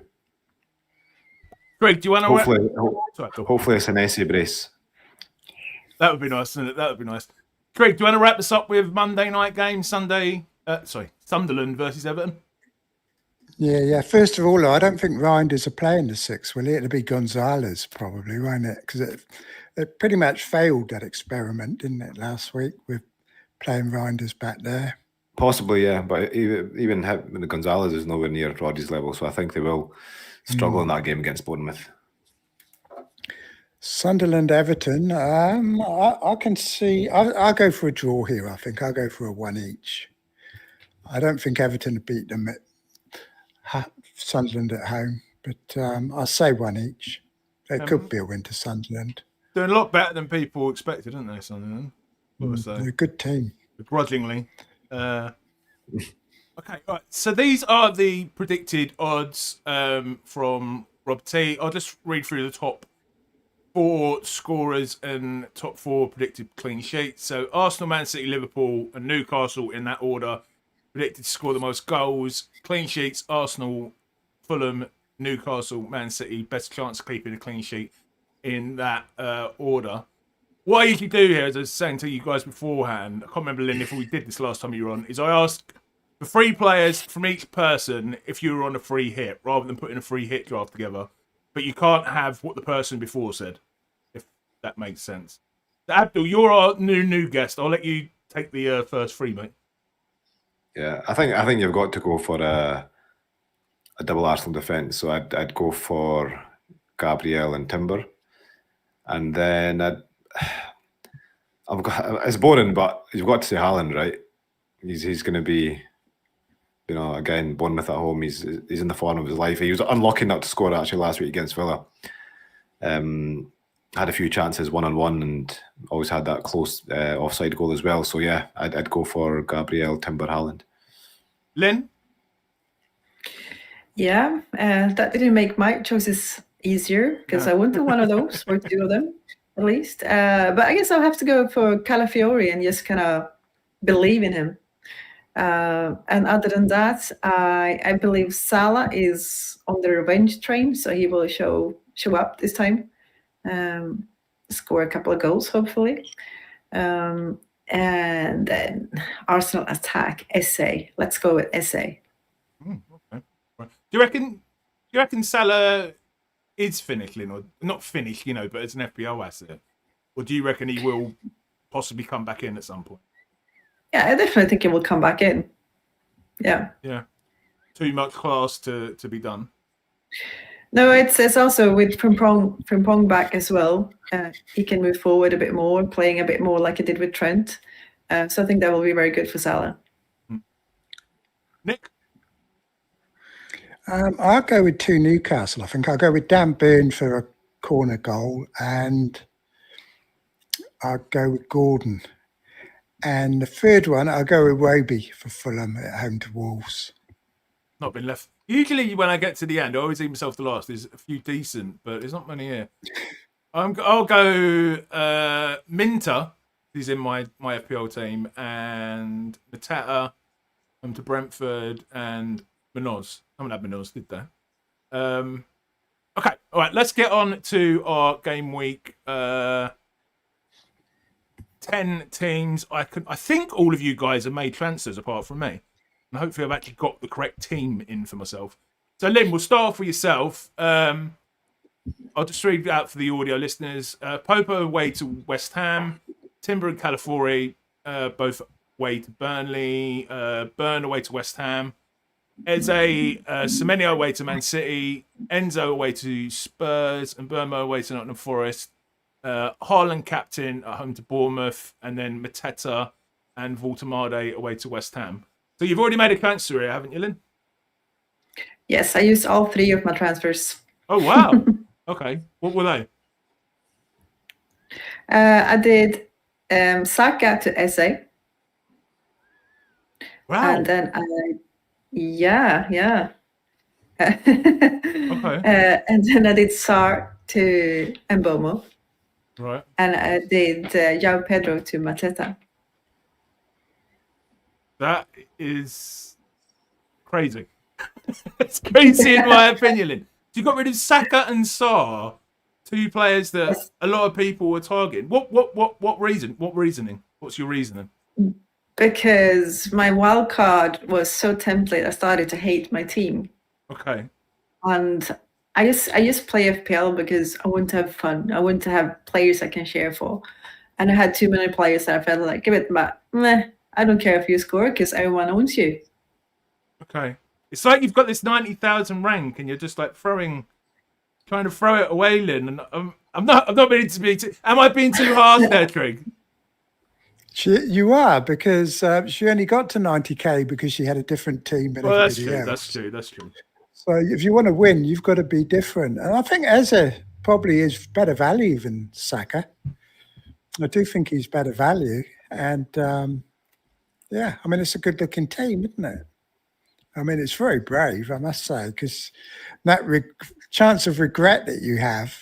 Greg, do you want to? Hopefully it's an essay brace. That would be nice, wouldn't it? That would be nice. Greg, do you want to wrap this up with Monday night game, Sunderland versus Everton? Yeah. First of all, I don't think Reinders are playing the 6, will he? It'll be Gonzalez probably, won't it? Because it pretty much failed that experiment, didn't it, last week with playing Reinders back there? Possibly, yeah. But even Gonzalez is nowhere near Roddy's level, so I think they will struggle in that game against Bournemouth. Sunderland, Everton. I can see. I'll go for a draw here. I think I'll go for a 1 each. I don't think Everton will beat them at Sunderland at home, but I'll say 1 each. It could be a win to Sunderland. Doing a lot better than people expected, aren't they, Sunderland? They're a good team. Begrudgingly. Okay, all right. So these are the predicted odds from Rob T. I'll just read through the top 4 scorers and top 4 predicted clean sheets. So Arsenal, Man City, Liverpool, and Newcastle in that order predicted to score the most goals. Clean sheets: Arsenal, Fulham, Newcastle, Man City. Best chance of keeping a clean sheet in that order. What I usually do here, as I was saying to you guys beforehand, I can't remember, Linn, if we did this last time you were on, is I ask for 3 players from each person if you were on a free hit, rather than putting a free hit draft together. But you can't have what the person before said, if that makes sense. So Abdul, you're our new guest. I'll let you take the first 3, mate. Yeah, I think you've got to go for a double Arsenal defence. So I'd go for Gabriel and Timber, and then it's boring, but you've got to say Haaland, right? He's going to be, again, Bournemouth at home. He's in the form of his life. He was unlucky not to score actually last week against Villa. Had a few chances 1-on-1 and always had that close offside goal as well. So yeah, I'd go for Gabriel, Timber, Haaland. Linn? Yeah, that didn't make my choices easier because I wanted one of those or 2 of them at least. But I guess I'll have to go for Calafiori and just kind of believe in him. And other than that, I believe Salah is on the revenge train, so he will show up this time, score a couple of goals hopefully, and then Arsenal attack SA. Let's go with SA. Okay. Right. Do you reckon Salah is finished, Linn, or not finished, but as an FPL asset, or do you reckon he will possibly come back in at some point? Yeah, I definitely think he will come back in. Yeah. Yeah. Too much class to be done. No, it's also with Frimpong back as well. He can move forward a bit more, playing a bit more like he did with Trent. So I think that will be very good for Salah. Nick? I'll go with 2 Newcastle. I think I'll go with Dan Burn for a corner goal, and I'll go with Gordon. And the third one, I'll go with Roby for Fulham at home to Wolves. Not been left. Usually when I get to the end, I always leave myself to last. There's a few decent, but there's not many here. I'll go Minter, who's in my FPL team, and Mateta, to Brentford, and Munoz. I haven't had Munoz, did they? Okay, all right. Let's get on to our game week. 10 teams. I think all of you guys have made transfers apart from me, and hopefully I've actually got the correct team in for myself. So Linn, we'll start off with yourself. I'll just read out for the audio listeners. Popo away to West Ham, Timber and Calafiori both away to Burnley, Burn away to West Ham, Eze, Semenyo away to Man City, Enzo away to Spurs, and Burma away to Nottingham Forest. Haaland captain at home to Bournemouth, and then Mateta and Voltemade away to West Ham. So you've already made a transfer here, haven't you, Linn? Yes, I used all 3 of my transfers. Oh, wow. Okay. What were they? I did Saka to SA. Wow. And then yeah. Okay. And then I did Sar to Mbomo. Right. And I did João Pedro to Mateta. That is crazy. It's crazy in my opinion, Linn. you got rid of Saka and Salah, two players that a lot of people were targeting. What reason? What reasoning? What's your reasoning? Because my wild card was so template, I started to hate my team. Okay. And I just play FPL because I want to have fun. I want to have players I can share for. And I had too many players that I felt like, give it back. Meh, I don't care if you score because everyone owns you. Okay. It's like you've got this 90,000 rank and you're just like trying to throw it away, Linn. And I'm not meaning to be too, am I being too harsh there, Trig? You are, because she only got to 90k because she had a different team than everybody else. That's true. So if you want to win, you've got to be different. And I think Eze probably is better value than Saka. I do think he's better value. And yeah, I mean, it's a good looking team, isn't it? I mean, it's very brave, I must say, because that chance of regret that you have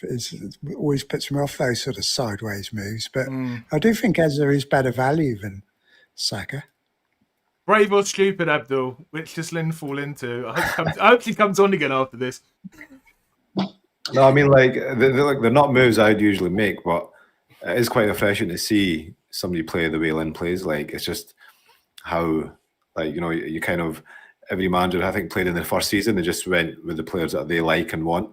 always puts me off those sort of sideways moves. But I do think Eze is better value than Saka. Brave or stupid, Abdul? Which does Linn fall into? I hope he comes on again after this. No, I mean, like they're not moves I'd usually make, but it is quite refreshing to see somebody play the way Linn plays. Like, it's just how, like, you know, you kind of, every manager I think played in their first season, they just went with the players that they like and want.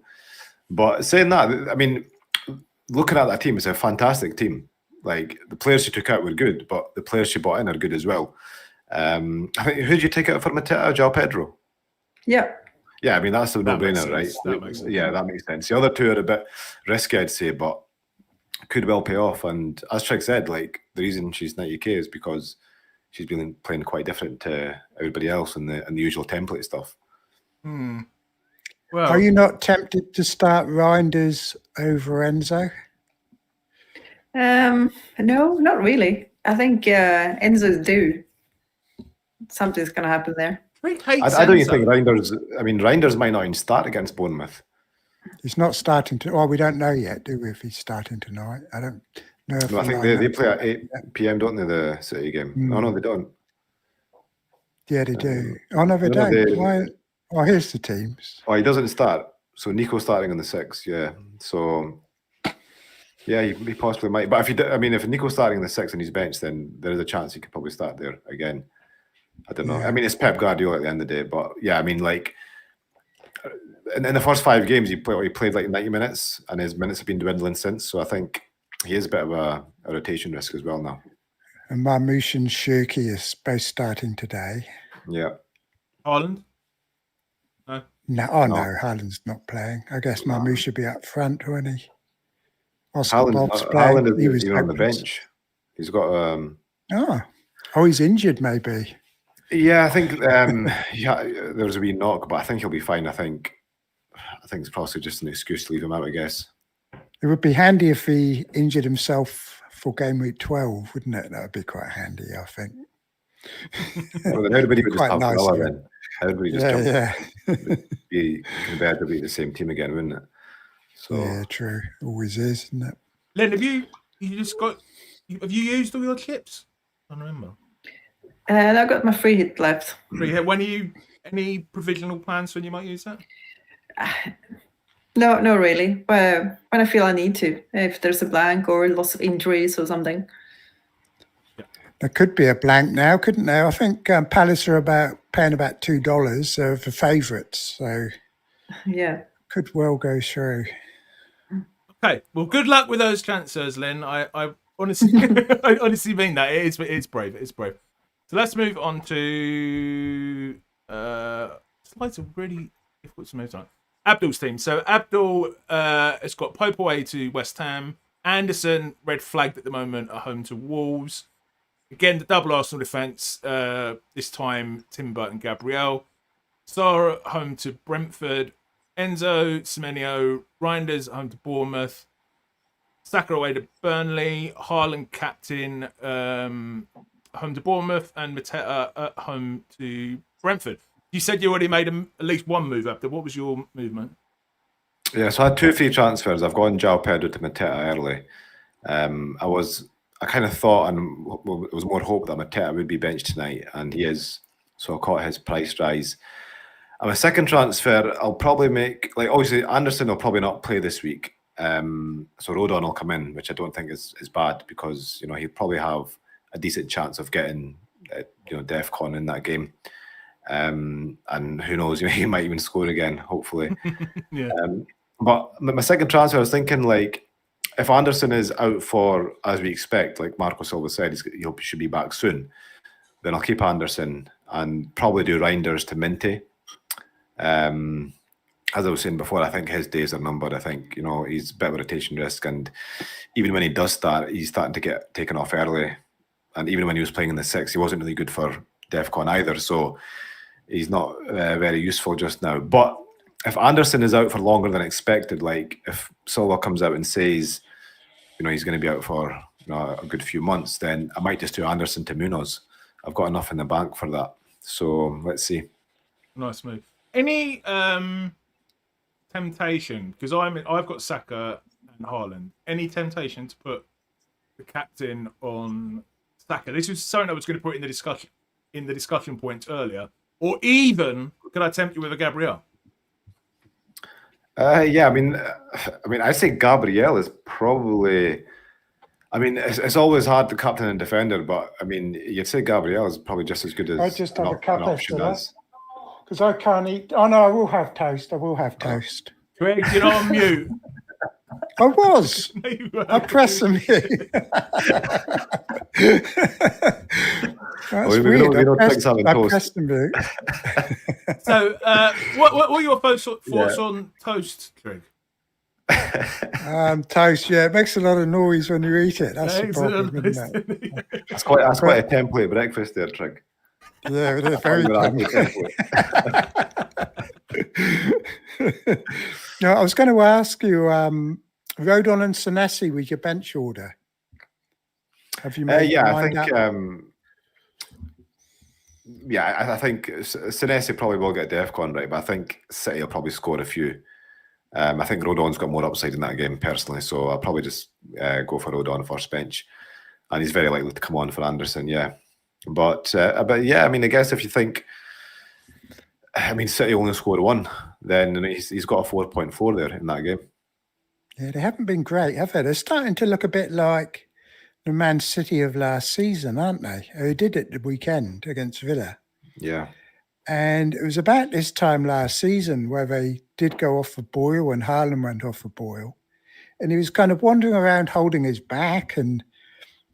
But saying that, I mean, looking at that team, it's a fantastic team. Like, the players she took out were good, but the players she bought in are good as well. I think, who did you take out for Mateta? João Pedro? Yeah. Yeah, I mean, that's a no-brainer, right? That makes sense. Yeah, that makes sense. The other two are a bit risky, I'd say, but could well pay off. And as Trig said, like, the reason she's 90k is because she's been playing quite different to everybody else and the usual template stuff. Well, are you not tempted to start Reinders over Enzo? No, not really. I think Enzo's due. Something's going to happen there. I don't even think Reinders. I mean, Reinders might not even start against Bournemouth. He's not starting to. Well, we don't know yet, do we? If he's starting tonight, I don't know. No, I think they play at 8 p.m, don't they? The City game. No, they don't. Yeah, they do. Oh no, they don't. Why? Oh, here's the teams. Oh, he doesn't start. So Nico's starting on the 6th. Yeah. So yeah, he possibly might. But if Nico's starting on the 6th and he's benched, then there is a chance he could probably start there again. I don't know. Yeah. I mean, it's Pep Guardiola at the end of the day, but yeah, I mean, like in the first 5 games, he played like 90 minutes, and his minutes have been dwindling since. So I think he is a bit of a rotation risk as well now. And Marmoush and Shirky is both starting today. Yeah. Haaland? No, Haaland's not playing. I guess Marmoush should be up front, won't he? Oscar Bob's playing. Haaland is even on the bench. He's got he's injured maybe. Yeah, I think there was a wee knock, but I think he'll be fine. I think it's probably just an excuse to leave him out, I guess. It would be handy if he injured himself for game week 12, wouldn't it? That would be quite handy, I think. Well, then everybody would just have nice, Salah then. Everybody just jump. Yeah. Be the same team again, wouldn't it? So yeah, true. Always is, isn't it? Linn, have you used all your chips? I don't remember. And I've got my free hit left. Free hit. When are you? Any provisional plans when you might use that? No, really. But when I feel I need to, if there's a blank or lots of injuries or something. Yeah. There could be a blank now, couldn't there? I think Palace are paying about $2 for favourites, so yeah, could well go through. Okay, well, good luck with those transfers, Linn. I honestly, I honestly mean that. It's brave. It's brave. So let's move on to slides are really difficult to move on. Abdul's team. So Abdul has got Pope away to West Ham. Anderson, red flagged at the moment, are home to Wolves. Again, the double Arsenal defence. This time, Timber and Gabriel. Sarah home to Brentford. Enzo, Semenyo, Reinders home to Bournemouth. Saka away to Burnley. Haaland captain home to Bournemouth, and Mateta at home to Brentford. You said you already made at least one move, Abdul. What was your movement? Yeah, so I had 2 free transfers. I've gone João Pedro to Mateta early. I kind of thought, and it was more hope that Mateta would be benched tonight, and he is. So I caught his price rise. And my second transfer, I'll probably make, like, obviously Anderson will probably not play this week. So Rodon will come in, which I don't think is bad, because, you know, he'll probably have a decent chance of getting, you know, DEFCON in that game. And who knows, he might even score again, hopefully. Yeah. But my second transfer, I was thinking, like, if Anderson is out for, as we expect, like Marco Silva said, he should be back soon, then I'll keep Anderson and probably do Reinders to Minty. As I was saying before, I think his days are numbered. I think, you know, he's a bit of a rotation risk, and even when he does start, he's starting to get taken off early. And even when he was playing in the 6, he wasn't really good for DEFCON either, so he's not very useful just now. But if Anderson is out for longer than expected, like if Silva comes out and says, you know, he's going to be out for, you know, a good few months, then I might just do Anderson to Munoz. I've got enough in the bank for that. So let's see. Nice move. Any temptation, because I've got Saka and Haaland. Any temptation to put the captain on Saka? This is something I was going to put in the discussion points earlier. Or even could I tempt you with a Gabriel? Yeah, I mean, I'd say Gabriel is probably. I mean, it's always hard to captain and defender, but I mean, you'd say Gabriel is probably just as good as I just have a cup an after option that. as. Because I can't eat. Oh, no, I will have toast. I will have toast. Trig, you're not on mute. I was. No, you weren't. I pressed the mute. That's We weird. don't I think something toast. pressed the mute. So, what were your thoughts on toast, Trig? Toast, yeah, it makes a lot of noise when you eat it. That's the Excellent. problem, isn't it? That's quite a template breakfast there, Trig. Yeah, it is very Template. No, I was going to ask you, Rodon and Senesi with your bench order. Have you made your I mind think. up? I think Senesi probably will get DEFCON right, but I think City will probably score a few. I think Rodon's got more upside in that game personally, so I'll probably just go for Rodon first bench, and he's very likely to come on for Anderson. Yeah, but yeah, I mean, I guess if you think, I mean, City only scored 1, then he's got a 4.4 there in that game. Yeah, they haven't been great, have they? They're starting to look a bit like the Man City of last season, aren't they? Who did it the weekend against Villa. Yeah. And it was about this time last season where they did go off for Boyle and Haaland went off for Boyle. And he was kind of wandering around holding his back, and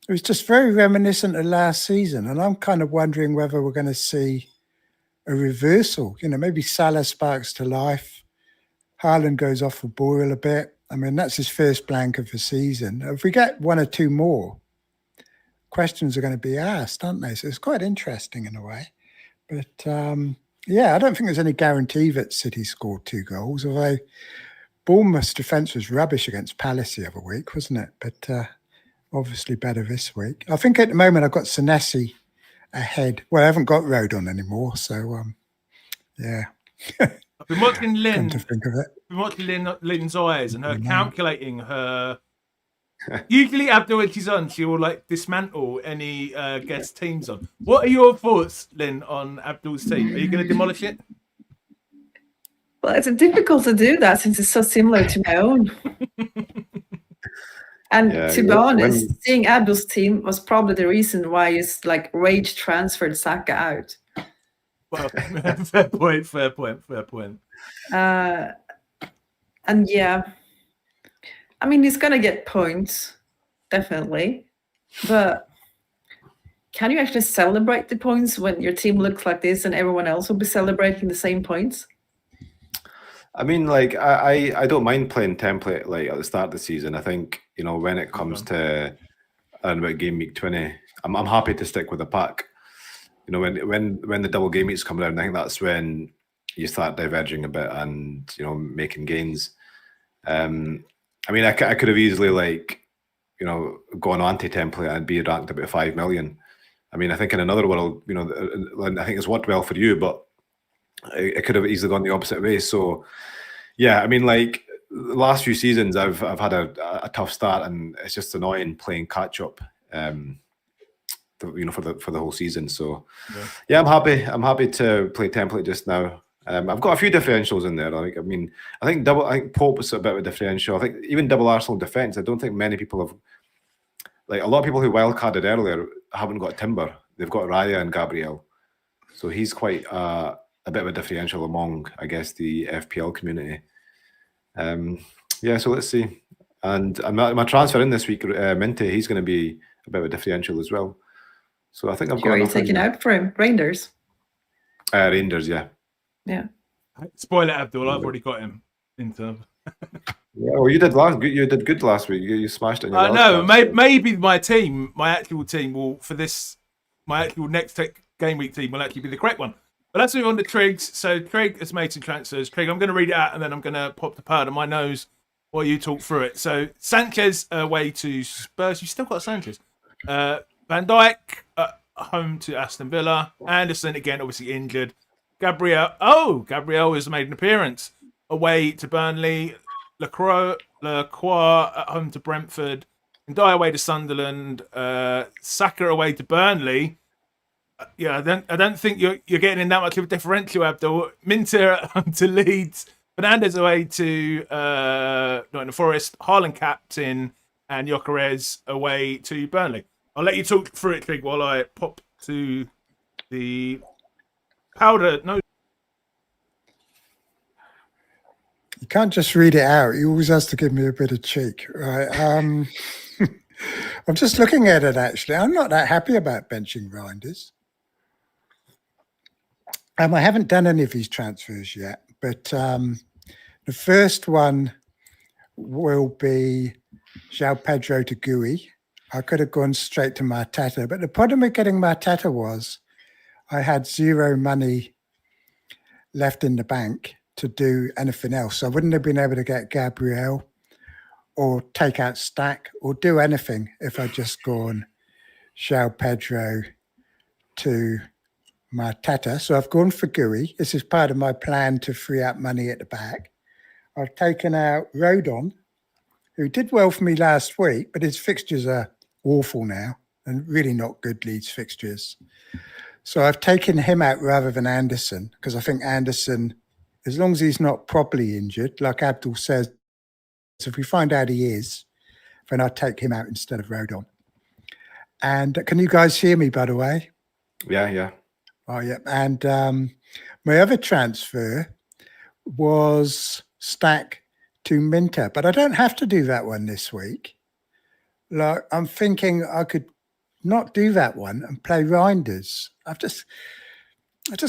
it was just very reminiscent of last season. And I'm kind of wondering whether we're going to see a reversal. You know, maybe Salah sparks to life. Haaland goes off for Boyle a bit. I mean, that's his first blank of the season. If we get 1 or 2 more, questions are going to be asked, aren't they? So it's quite interesting in a way. But, yeah, I don't think there's any guarantee that City scored 2 goals, although Bournemouth's defence was rubbish against Palace the other week, wasn't it? But obviously better this week. I think at the moment I've got Senesi ahead. Well, I haven't got Rodon anymore, so, yeah. I've been watching Linn. Come to think of it. Been watching Lynn's eyes and her calculating her. Usually, Abdul, when she's on, she will like dismantle any guest teams on. What are your thoughts, Linn, on Abdul's team? Are you going to demolish it? Well, it's difficult to do that since it's so similar to my own. And to be honest, seeing Abdul's team was probably the reason why he's like rage transferred Saka out. Well, fair point. And yeah, I mean, he's gonna get points, definitely. But can you actually celebrate the points when your team looks like this and everyone else will be celebrating the same points? I mean, like, I don't mind playing template like at the start of the season. I think, you know, when it comes to around about game week 20, I'm happy to stick with the pack. You know, when the double game weeks come around, I think that's when you start diverging a bit and, you know, making gains. I mean, I could have easily, like, you know, gone anti-template and be ranked about 5 million. I mean, I think in another world, you know, I think it's worked well for you, but it could have easily gone the opposite way. So, yeah, I mean, like, the last few seasons, I've had a tough start, and it's just annoying playing catch up. You know, for the whole season. So, yeah, I'm happy to play template just now. I've got a few differentials in there. I think Pope is a bit of a differential. I think even double Arsenal defence. I don't think many people have. Like a lot of people who wildcarded earlier haven't got Timber. They've got Raya and Gabriel. So he's quite a bit of a differential among, I guess, the FPL community. So let's see. And my transfer in this week, Minty, he's going to be a bit of a differential as well. So I think I've got. Are you taking out for him? Rangers? Rangers, yeah. Yeah. Spoil it, Abdul. I've already got him into. Yeah, well, you did good last week. You smashed it. I know. Maybe my actual team will my actual next game week team will actually be the correct one. But let's move on to Trig's. So Trig has made some transfers. Trig, I'm going to read it out and then I'm going to pop the powder in my nose while you talk through it. So Sanchez away to Spurs. You still got Sanchez. Van Dijk home to Aston Villa. Anderson again, obviously injured. Gabriel has made an appearance away to Burnley. Lacroix at home to Brentford. Ndiaye away to Sunderland. Saka away to Burnley. I don't think you're getting in that much of a differential, Abdul. Minter at home to Leeds. Fernandes away to Nottingham Forest. Haaland captain and Gyökeres away to Burnley. I'll let you talk through it, Trig, while I pop to the powder. No. You can't just read it out. He always has to give me a bit of cheek, right? I'm just looking at it, actually. I'm not that happy about benching Reinders. I haven't done any of these transfers yet, but the first one will be João Pedro to Gui. I could have gone straight to Mateta, but the problem with getting Mateta was I had zero money left in the bank to do anything else. I wouldn't have been able to get Gabriel or take out Stack or do anything if I'd just gone João Pedro to Mateta. So I've gone for Gui. This is part of my plan to free up money at the back. I've taken out Rodon, who did well for me last week, but his fixtures are awful now and really not good Leeds fixtures. So I've taken him out rather than Anderson because I think Anderson, as long as he's not properly injured, like Abdul says, if we find out he is, then I'll take him out instead of Rodon. And can you guys hear me, by the way? Yeah. Oh, yeah. And my other transfer was Stack to Minter, but I don't have to do that one this week. Like, I'm thinking I could not do that one and play Reinders. I just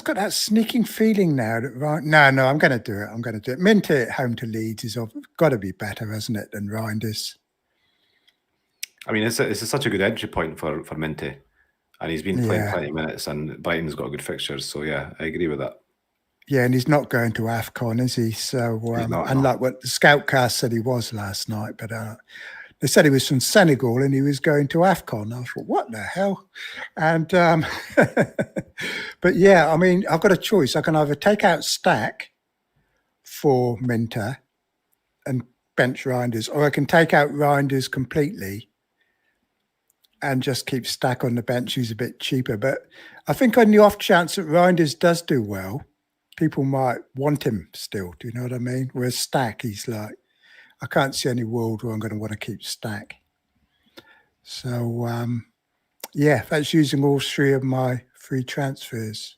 got that sneaking feeling now that no, I'm going to do it. Minter at home to Leeds is got to be better, hasn't it, than Reinders? I mean, it's such a good entry point for Minty, and he's been playing 20 minutes, and Brighton's got good fixtures. So yeah, I agree with that. Yeah, and he's not going to AFCON, is he? So unlike what the Scoutcast said he was last night, but they said he was from Senegal and he was going to AFCON. I thought, what the hell? And but yeah, I mean, I've got a choice. I can either take out Stack for Minter and bench Reinders, or I can take out Reinders completely and just keep Stack on the bench, who's a bit cheaper. But I think on the off chance that Reinders does do well, people might want him still. Do you know what I mean? Whereas Stack, he's like, I can't see any world where I'm going to want to keep Stack. So, yeah, that's using all three of my free transfers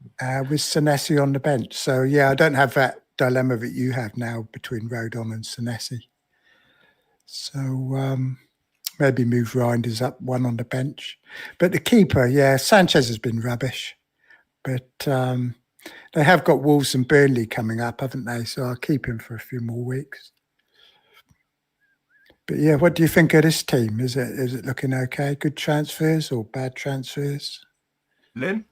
with Senesi on the bench. So, yeah, I don't have that dilemma that you have now between Rodon and Senesi. So, maybe move Reinders up one on the bench. But the keeper, yeah, Sanchez has been rubbish. But they have got Wolves and Burnley coming up, haven't they? So I'll keep him for a few more weeks. But yeah, what do you think of this team? Is it looking okay? Good transfers or bad transfers? Lynn?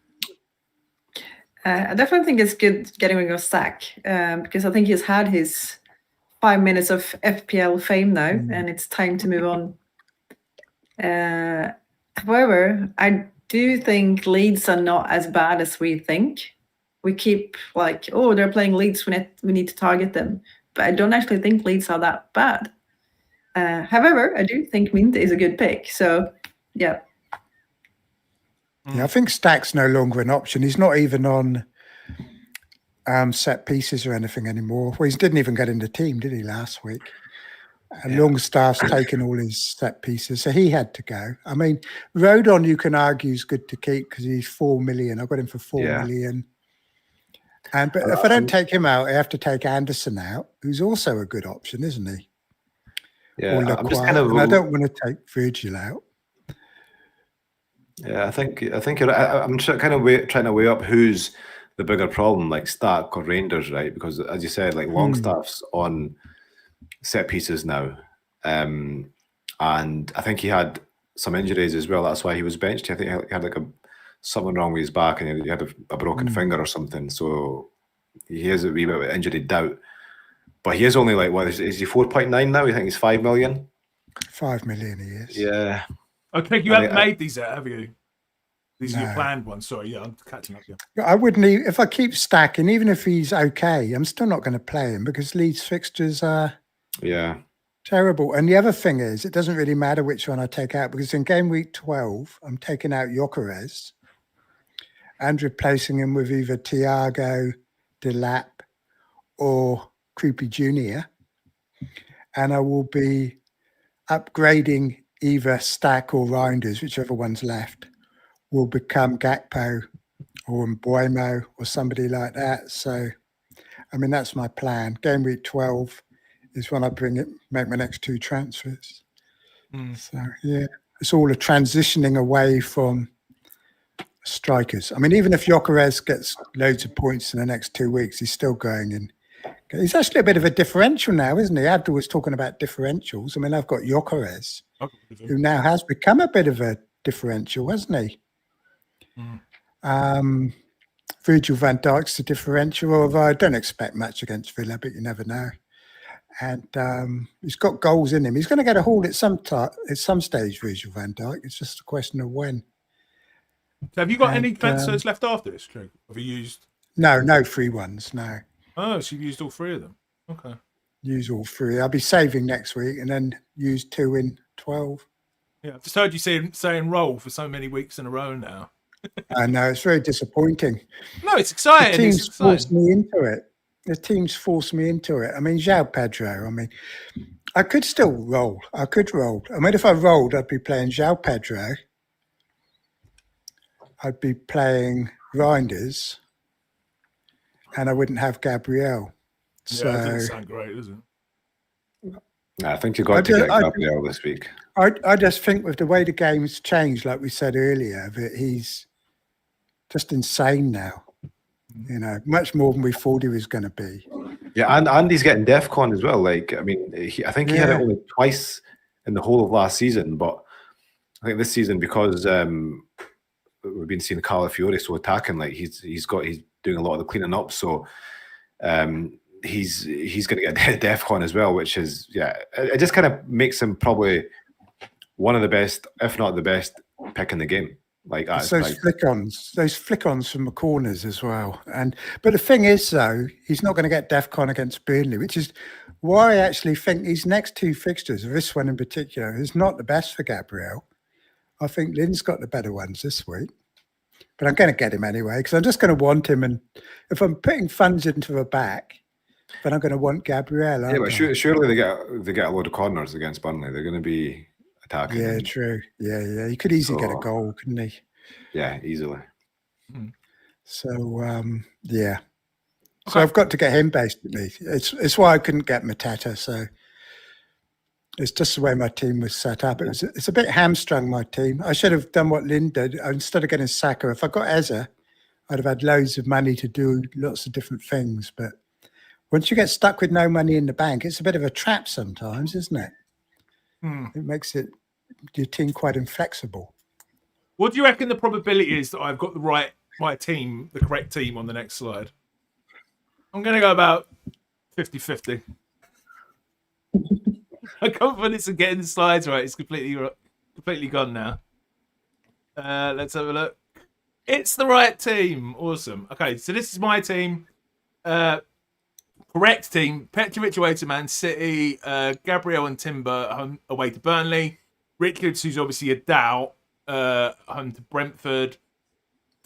I definitely think it's good getting rid of Stack because I think he's had his 5 minutes of FPL fame now, and it's time to move on. However, I do think Leeds are not as bad as we think. We keep like, oh, they're playing Leeds, we need to target them. But I don't actually think Leeds are that bad. However, I do think Minter is a good pick. So, yeah. Yeah, I think Stack's no longer an option. He's not even on set pieces or anything anymore. Well, he didn't even get in the team, did he, last week? And Yeah. Longstaff's taken all his set pieces, so he had to go. I mean, Rodon, you can argue, is good to keep because he's 4 million. I got him for 4 million. But if I don't take him out, I have to take Anderson out, who's also a good option, isn't he? Yeah, Or I'm just kind of. and I don't want to take Virgil out. Yeah, I think you're. I'm kind of trying to weigh up who's the bigger problem, like Stark or Rangers, right? Because as you said, like Longstaff's on set pieces now, and I think he had some injuries as well. That's why he was benched. I think he had like something wrong with his back, and he had a broken finger or something. So he has a wee bit of injury doubt. But he is only like, what is he 4.9 now? You think he's 5 million? 5 million he is. Yeah. Okay, you haven't made these yet, have you? These are your planned ones. Sorry, yeah, I'm catching up. Yeah. I wouldn't if I keep stacking, even if he's okay, I'm still not going to play him because Leeds fixtures are terrible. And the other thing is, it doesn't really matter which one I take out because in game week 12, I'm taking out Gyökeres and replacing him with either Thiago, Delap, or Creepy Jr. And I will be upgrading either Stack or Reinders, whichever one's left, will become Gakpo or Mbuemo or somebody like that. So, I mean, that's my plan. Game week 12 is when I make my next 2 transfers. So, yeah, it's all a transitioning away from strikers. I mean, even if Gyökeres gets loads of points in the next 2 weeks, he's still going in. He's actually a bit of a differential now, isn't he? Abdul was talking about differentials. I mean, I've got Gyökeres, who now has become a bit of a differential, hasn't he? Virgil van Dijk's a differential, although I don't expect much against Villa, but you never know. And he's got goals in him. He's going to get a haul at some stage, Virgil van Dijk. It's just a question of when. So have you got any fencers left after this, Trig? Have you used? No free ones, no. Oh, so you've used all 3 of them. Okay. Use all 3. I'll be saving next week and then use 2 in 12. Yeah, I've just heard you saying roll for so many weeks in a row now. I know, it's very disappointing. No, it's exciting. The team's forced me into it. The team's forced me into it. I mean, João Pedro, I mean, I could still roll. I could roll. I mean, if I rolled, I'd be playing João Pedro. I'd be playing Reinders. And I wouldn't have Gabriel. So that doesn't sound great, does it? No, I think you've got to get Gabriel this week. I just think with the way the game's changed, like we said earlier, that he's just insane now. You know, much more than we thought he was going to be. Yeah, and he's getting DEFCON as well. Like, I mean, I think he had it only twice in the whole of last season, but I think this season, because we've been seeing Calafiore so attacking, like he's doing a lot of the cleaning up, so he's going to get DEFCON as well, which is it just kind of makes him probably one of the best, if not the best, pick in the game. Like those flick-ons from the corners as well. But the thing is, though, he's not going to get DEFCON against Burnley, which is why I actually think these next 2 fixtures, this one in particular, is not the best for Gabriel. I think Lynn's got the better ones this week. But I'm going to get him anyway, because I'm just going to want him. And if I'm putting funds into the back, then I'm going to want Gabriel. Yeah, but surely they get a load of corners against Burnley. They're going to be attacking. Yeah, true. Yeah. He could easily get a goal, couldn't he? Yeah, easily. So, yeah. So I've got to get him, basically. It's why I couldn't get Mateta. So it's just the way my team was set up. It's a bit hamstrung, my team. I should have done what Linn did. Instead of getting Saka, if I got Eza, I'd have had loads of money to do lots of different things. But once you get stuck with no money in the bank, it's a bit of a trap sometimes, isn't it? It makes your team quite inflexible. What do you reckon the probability is that I've got the right team, the correct team on the next slide? I'm going to go about 50-50. My confidence in getting the slides right is completely gone now. Let's have a look. It's the right team. Awesome. Okay, so this is my team. Correct team. Petrovic away to Man City. Gabriel and Timber away to Burnley. Richards, who's obviously a doubt, home to Brentford.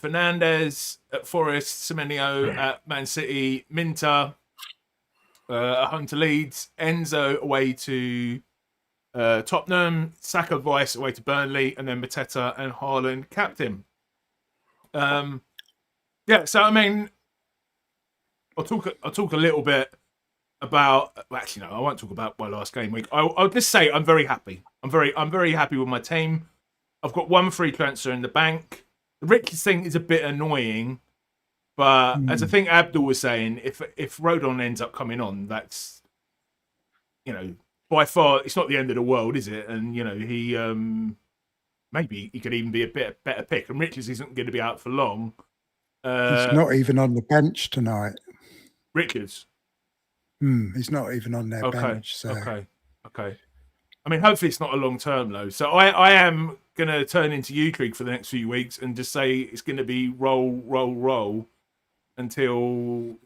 Fernandes at Forest, Semenyo at Man City, Minter at home to Leeds, Enzo away to Tottenham, Saka Vice away to Burnley, and then Mateta and Haaland captain. Yeah, so I mean, I'll talk a little bit about. Well, actually, no, I won't talk about my last game week. I'll just say I'm very happy. I'm very happy with my team. I've got one free transfer in the bank. The Richards thing is a bit annoying, but as I think Abdul was saying, if Rodon ends up coming on, that's, you know, by far it's not the end of the world, is it? And you know, he maybe he could even be a bit better pick. And Richards isn't going to be out for long. He's not even on the bench tonight. Richards. He's not even on their bench. So. Okay. I mean, hopefully it's not a long term though. So I am going to turn into you, Trig, for the next few weeks and just say it's going to be roll until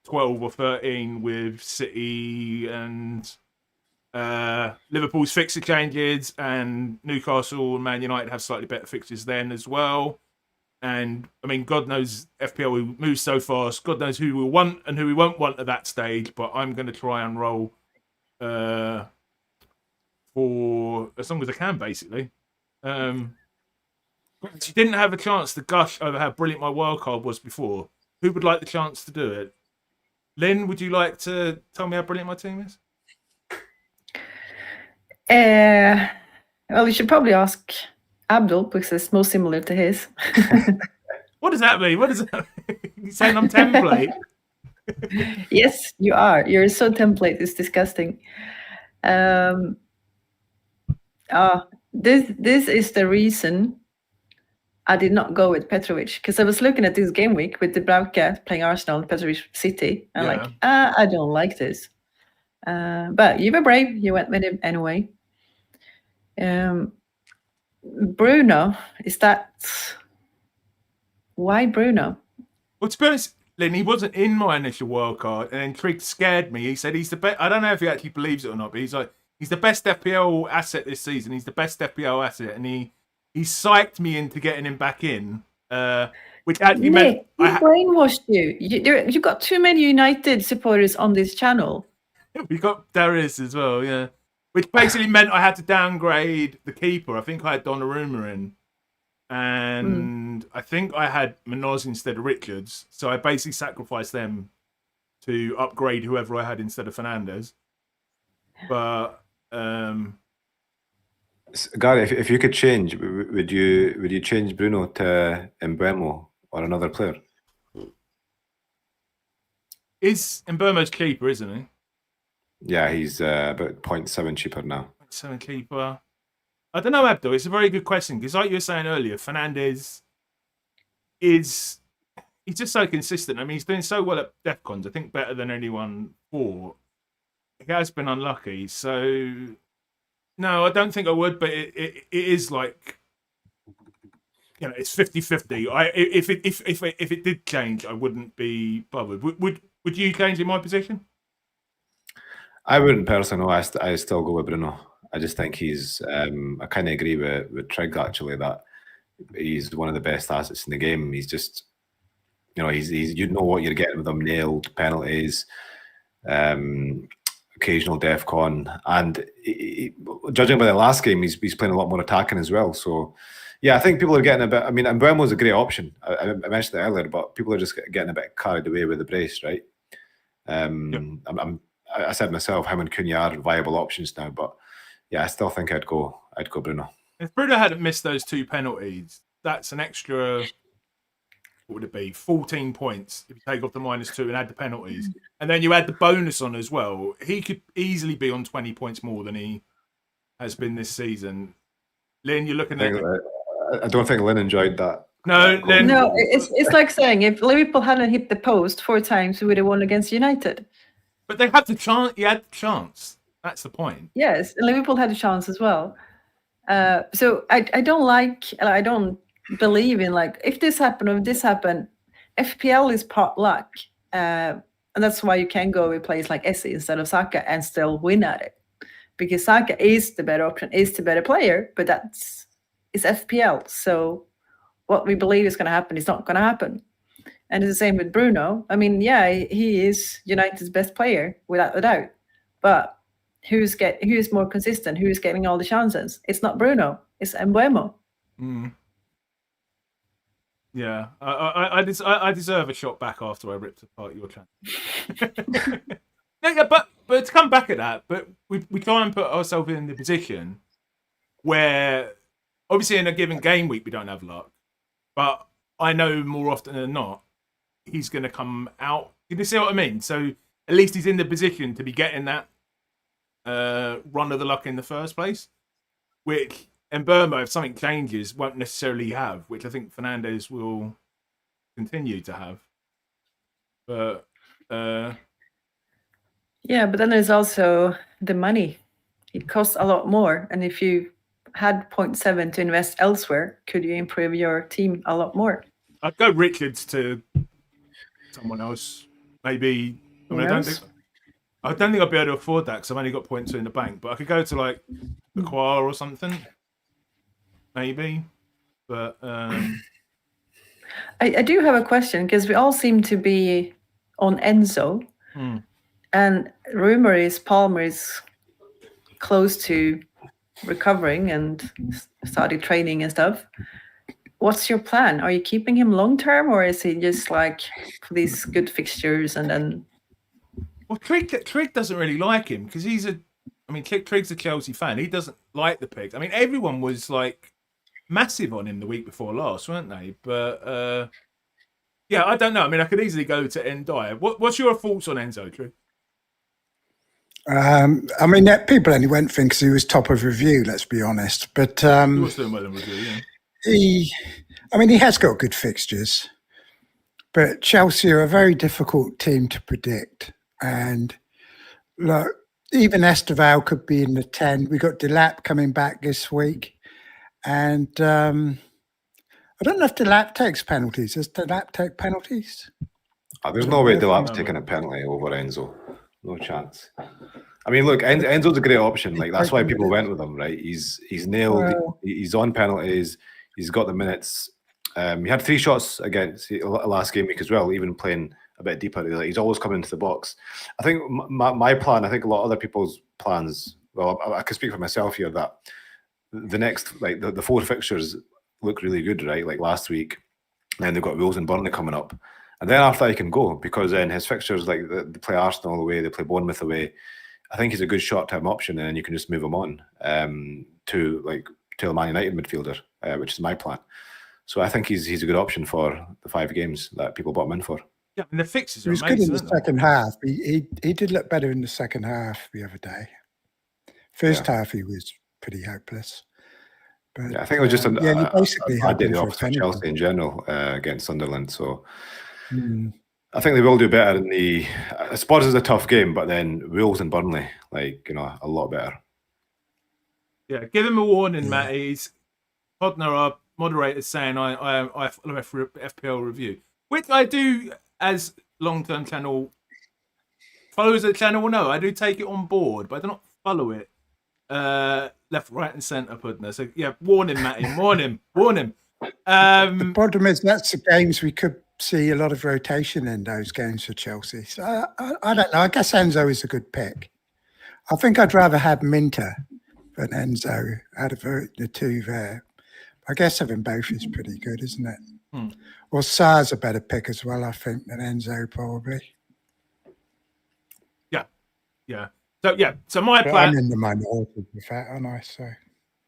12 or 13 with City and Liverpool's fixture changes, and Newcastle and Man United have slightly better fixtures then as well. And I mean, God knows FPL will move so fast. God knows who we'll want and who we won't want at that stage. But I'm going to try and roll for as long as I can, basically. She didn't have a chance to gush over how brilliant my wildcard was before. Who would like the chance to do it? Lynn, would you like to tell me how brilliant my team is? Well, you should probably ask Abdul, because it's most similar to his. What does that mean? What does that mean? You saying I'm template? Yes, you are. You're so template. It's disgusting. This is the reason I did not go with Petrovic, because I was looking at this game week with Dubravka playing Arsenal and Petrovic City. And I don't like this. But you were brave. You went with him anyway. Bruno, why Bruno? Well, to be honest, Lynn, he wasn't in my initial wildcard, and then Trig scared me. He said he's the best. I don't know if he actually believes it or not, but he's like, he's the best FPL asset this season. He's the best FPL asset, and he psyched me into getting him back in, which actually meant he brainwashed you. You got too many United supporters on this channel. We got Darius as well, yeah. Which basically meant I had to downgrade the keeper. I think I had Donnarumma in. And I think I had Munoz instead of Richards. So I basically sacrificed them to upgrade whoever I had instead of Fernandes. But Gary, if you could change, would you change Bruno to Mbeumo or another player? Is Mbeumo's cheaper, isn't he? Yeah, he's about 0.7 cheaper now. 0.7 cheaper. I don't know, Abdul. It's a very good question, because like you were saying earlier, Fernandes he's just so consistent. I mean, he's doing so well at DEFCONs. I think better than anyone thought. He has been unlucky. So, no, I don't think I would, but it is like, you know, it's 50-50. If it did change, I wouldn't be bothered. Would you change in my position? I wouldn't personally. No, I still go with Bruno. I just think he's. I kind of agree with Trig, actually, that he's one of the best assets in the game. He's just, you know, he's you know what you're getting with him: nailed penalties, occasional DEFCON, and judging by the last game, he's playing a lot more attacking as well. So, yeah, I think people are getting a bit. I mean, Mbeumo's a great option. I mentioned it earlier, but people are just getting a bit carried away with the brace, right? I said myself, him and Cunha are viable options now, but yeah, I still think I'd go Bruno. If Bruno hadn't missed those 2 penalties, that's an extra, what would it be, 14 points if you take off the -2 and add the penalties. And then you add the bonus on as well. He could easily be on 20 points more than he has been this season. Lynn, you're looking at it. I don't think Lynn enjoyed that. No, Lynn. No, it's like saying if Liverpool hadn't hit the post 4 times, we would have won against United. But they had the chance. You had the chance. That's the point. Yes, Liverpool had a chance as well. So I don't believe in like if this happened or this happened. FPL is part luck, and that's why you can go with players like Essie instead of Saka and still win at it, because Saka is the better option, is the better player. But it's FPL, so what we believe is going to happen is not going to happen. And it's the same with Bruno. I mean, yeah, he is United's best player without a doubt. But who's more consistent? Who's getting all the chances? It's not Bruno. It's Mbeumo. Mm. Yeah, I deserve a shot back after I ripped apart your channel. Yeah, but to come back at that, but we try and put ourselves in the position where, obviously, in a given game week we don't have luck, but I know more often than not he's going to come out. You see what I mean? So at least he's in the position to be getting that run of the luck in the first place, which Mbeumo, if something changes, won't necessarily have, which I think Fernandes will continue to have. But yeah, but then there's also the money. It costs a lot more, and if you had 0.7 to invest elsewhere, could you improve your team a lot more? I'd go Richards to someone else, maybe. I mean, I don't think I'd be able to afford that because I've only got 0.2 in the bank. But I could go to like Acquire or something, maybe. But I do have a question because we all seem to be on Enzo, and rumor is Palmer is close to recovering and started training and stuff. What's your plan? Are you keeping him long term, or is he just like for these good fixtures and then? Well, Trig doesn't really like him because Trig's a Chelsea fan. He doesn't like the pick. I mean, everyone was like massive on him the week before last, weren't they? But yeah, I don't know. I mean, I could easily go to Ndiaye. What's your thoughts on Enzo, Trig? I mean, people only went for him because he was top of review. Let's be honest, but He was doing well in review, yeah. he has got good fixtures, but Chelsea are a very difficult team to predict. And look, even Esteval could be in the 10. We got Delap coming back this week, and I don't know if Delap takes penalties. Does Delap take penalties? There's no way Delap's taking a penalty over Enzo. No chance. I mean, look, Enzo's a great option. Like that's why people went with him, right? He's nailed. Well, He's on penalties. He's got the minutes. He had 3 shots against the last game week as well, even playing a bit deeper. He's always coming into the box. I think my plan, I think a lot of other people's plans, well, I can speak for myself here, that the next, like the 4 fixtures look really good, right? Like last week. And then they've got Wolves and Burnley coming up. And then after that, he can go, because then his fixtures, like they play Arsenal away, they play Bournemouth away. I think he's a good short-term option, and then you can just move him on to the Man United midfielder, which is my plan. So I think he's a good option for the 5 games that people bought him in for. Yeah, and the fixes he are was amazing. good in the second half. He did look better in the second half the other day. First half, he was pretty hopeless. But, yeah, I think it was just you basically I did the opposite of Chelsea in general against Sunderland. So I think they will do better in the. Spurs is a tough game, but then Wolves and Burnley, a lot better. Yeah, give him a warning, Matt. He's Hodner, our moderator, saying I follow FPL review, which I do as long-term channel followers of the channel will know. I do take it on board, but I do not follow it. Left, right, and centre, Pudner. So yeah, warn him, Matty. Warn him. The problem is that's the games we could see a lot of rotation in those games for Chelsea. So I don't know. I guess Enzo is a good pick. I think I'd rather have Minter than Enzo out of the 2 there. I guess having both is pretty good, isn't it? Or Sar's a better pick as well, I think, than Enzo probably. Yeah. So my plan. I'm in the minority with that, aren't I? So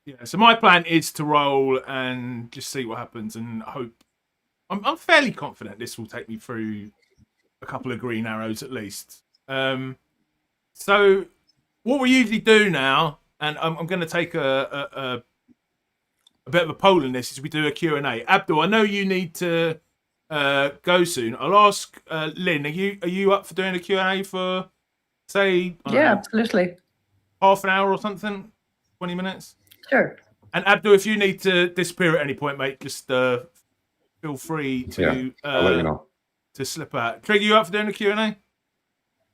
yeah. So my plan is to roll and just see what happens, and hope. I'm fairly confident this will take me through a couple of green arrows at least. So what we usually do now, and I'm going to take a bit of a poll in this, is we do a Q&A. Abdul, I know you need to go soon. I'll ask Lynn. Are you up for doing a Q&A for? Say, absolutely. Half an hour or something, 20 minutes. Sure. And Abdul, if you need to disappear at any point, mate, just feel free to I'll let you know. To slip out. Trig, you up for doing a Q&A?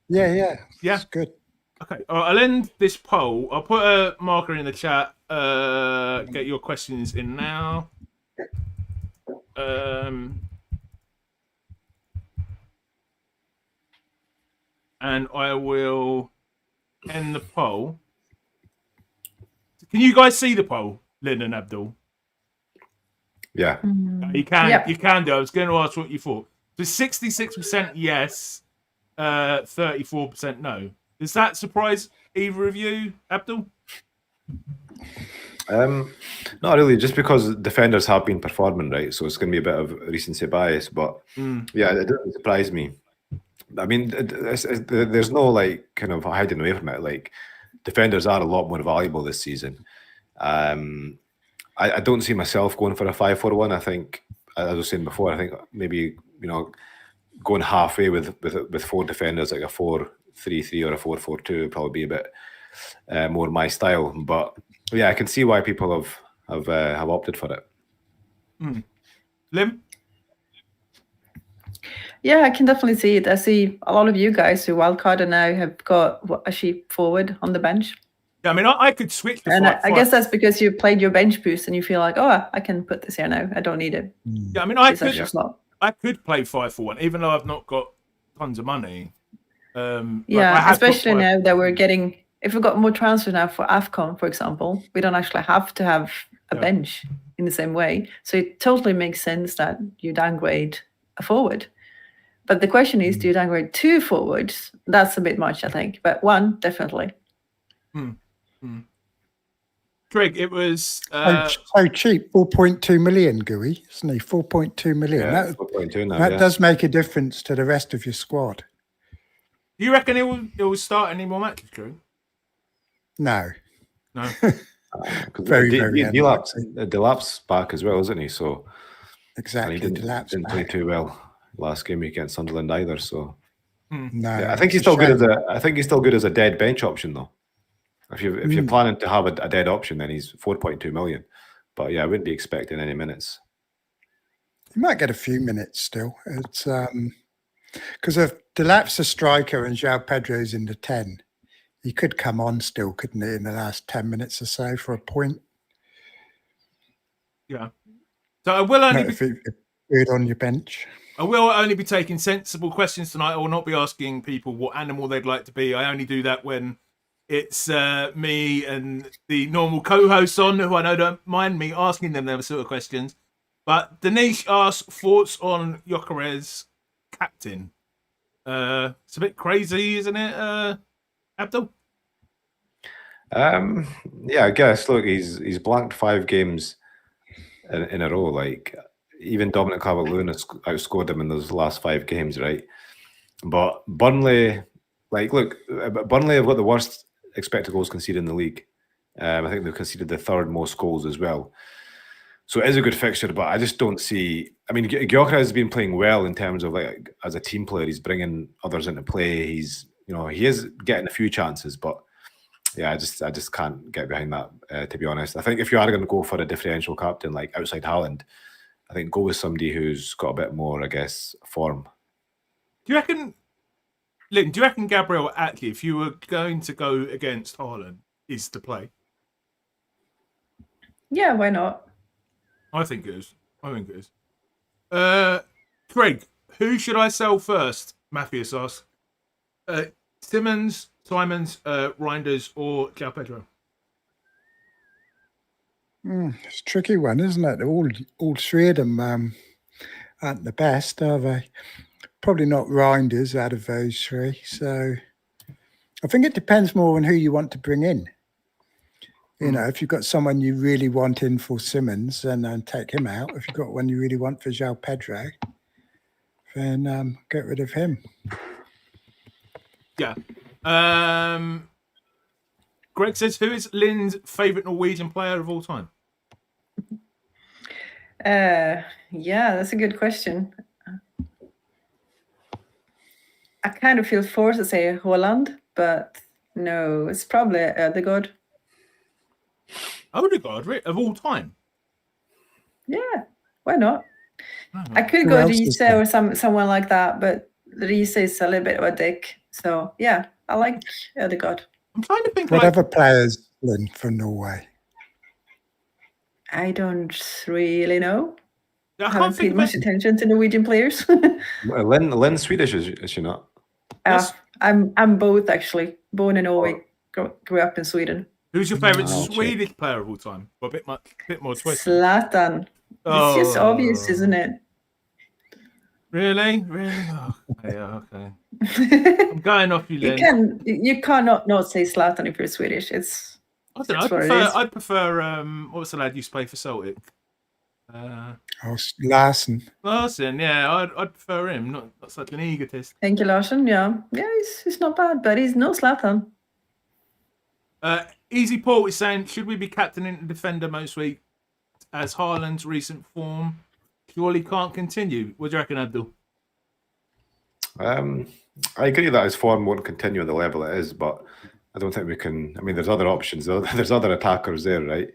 Yeah. Yeah, that's good. Okay, all right, I'll end this poll. I'll put a marker in the chat. Get your questions in now. And I will end the poll. Can you guys see the poll, Linn and Abdul? Yeah. You can. Yeah. You can do. I was going to ask what you thought. So 66% yes, 34% no. Does that surprise either of you, Abdul? Not really, just because defenders have been performing, right? So it's going to be a bit of recency bias, but yeah, it doesn't surprise me. I mean, there's no like kind of hiding away from it. Like defenders are a lot more valuable this season. I don't see myself going for a 5-4-1. I think, as I was saying before, I think maybe going halfway with four defenders, like a 4-3-3 or a 4-4-2 would probably be a bit more my style. But yeah, I can see why people have opted for it. Linn? Yeah, I can definitely see it. I see a lot of you guys who wildcarded now have got a sheep forward on the bench. Yeah, I mean, I could switch to And I guess that's because you played your bench boost and you feel like, oh, I can put this here now. I don't need it. Yeah, I mean, I could play 5-4-1, even though I've not got tons of money. Yeah, especially now that we're getting, if we've got more transfers now for AFCON, for example, we don't actually have to have a bench in the same way. So it totally makes sense that you downgrade a forward. But the question is, do you downgrade 2 forwards? That's a bit much, I think. But 1, definitely. Trig, it was so cheap, 4.2 million, Gooey, isn't he? 4.2 million. Yeah, 4.2 now. That does make a difference to the rest of your squad. Do you reckon it will start any more matches, Trig? No. Very Delap's back as well, isn't he? So exactly, he didn't play too well last game against Sunderland either. So no, yeah, I think he's still good as a dead bench option though. If you're planning to have a dead option, then he's 4.2 million. But yeah, I wouldn't be expecting any minutes. You might get a few minutes still. It's because if Delap's a striker and João Pedro's in the 10, he could come on still, couldn't he, in the last 10 minutes or so for a point? Yeah. So I will only be on your bench. I will only be taking sensible questions tonight. I will not be asking people what animal they'd like to be. I only do that when it's me and the normal co-hosts on, who I know don't mind me asking them those sort of questions. But Danish asks thoughts on Gyökeres captain. It's a bit crazy, isn't it, Abdul? Yeah, I guess. Look, he's blanked 5 games in a row. Like even Dominic Calvert-Lewin has outscored him in those last 5 games, right? But Burnley, Burnley have got the worst expected goals conceded in the league. I think they've conceded the 3rd most goals as well. So it is a good fixture, but I just don't see. I mean, Gyökeres has been playing well in terms of like as a team player. He's bringing others into play. He's he is getting a few chances, but yeah, I just can't get behind that. To be honest, I think if you are going to go for a differential captain like outside Haaland, I think go with somebody who's got a bit more, I guess, form. Do you reckon, Linn? Do you reckon Gabriel Atlee, if you were going to go against Haaland, is to play? Yeah, why not? I think it is. Craig, who should I sell first? Matthias asks. Simons, Reinders, or João Pedro? It's a tricky one, isn't it? All 3 of them aren't the best, are they? Probably not Reinders out of those 3. So I think it depends more on who you want to bring in. If you've got someone you really want in for Simons, then take him out. If you've got one you really want for João Pedro, then get rid of him. Yeah. Greg says, who is Linn's favourite Norwegian player of all time? Yeah, that's a good question. I kind of feel forced to say Haaland, but no, it's probably Ødegaard. Ødegaard, of all time? Yeah, why not? I could go Riise or someone like that, but Riise is a little bit of a dick. So yeah, I like Ødegaard. I'm trying to think. What other players, Linn, from Norway? I don't really know. I haven't can't think paid of much it. attention to Norwegian players. Linn Swedish, is she not? I'm both actually. Born in Norway, grew up in Sweden. Who's your favourite I'll check. Swedish player of all time? Well, a bit more twist. Zlatan. It's just obvious, isn't it? Really? Oh, yeah, okay. I'm going off you, Linn. You cannot not say Zlatan if you're Swedish. I don't know. I'd prefer what was the lad used to play for Celtic? Larsen. Larsen, yeah, I'd prefer him. Not such an egotist. Thank you, Larsen. Yeah, he's not bad, but he's no Zlatan. Easy Paul is saying, should we be captaining the defender most week as Haaland's recent form surely can't continue? What do you reckon, Abdul? I agree that his form won't continue at the level it is, but I don't think we can. I mean, there's other options. There's other attackers there, right?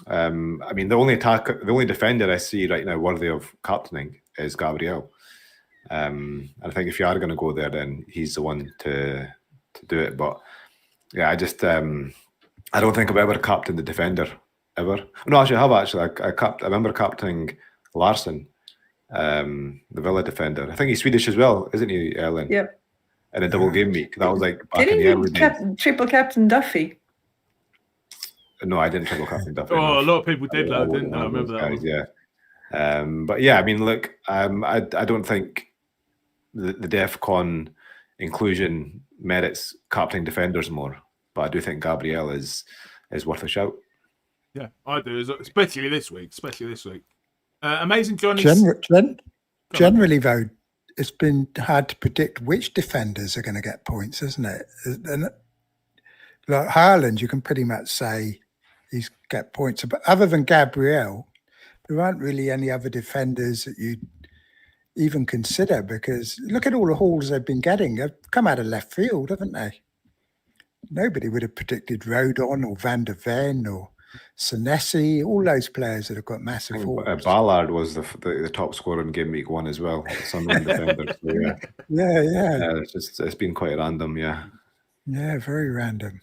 I mean, the only defender I see right now worthy of captaining is Gabriel. And I think if you are going to go there, then he's the one to do it. But yeah, I just I don't think I've ever captained the defender ever. No, actually, I have actually. I remember captaining Larsen, the Villa defender. I think he's Swedish as well, isn't he, Ellen? Yep. In a double game week. That was like back Didn't in the early days. triple captain Duffy? No, I didn't triple captain Duffy. Oh, a lot of people did, didn't they? I remember that one. Yeah. But yeah, I mean, look, I don't think the DEFCON inclusion merits captaining defenders more, but I do think Gabriel is worth a shout. Yeah, I do, especially this week. Amazing Johnny. Generally, though, it's been hard to predict which defenders are going to get points, isn't it? And like Haaland, you can pretty much say he's get points. But other than Gabriel, there aren't really any other defenders that you'd even consider, because look at all the hauls they've been getting. They've come out of left field, haven't they? Nobody would have predicted Rodon or Van der Ven or Senesi, all those players that have got massive hauls. Ballard was the top scorer in game week 1 as well. Sunderland defender. So yeah. It's been quite random, yeah. Yeah, very random.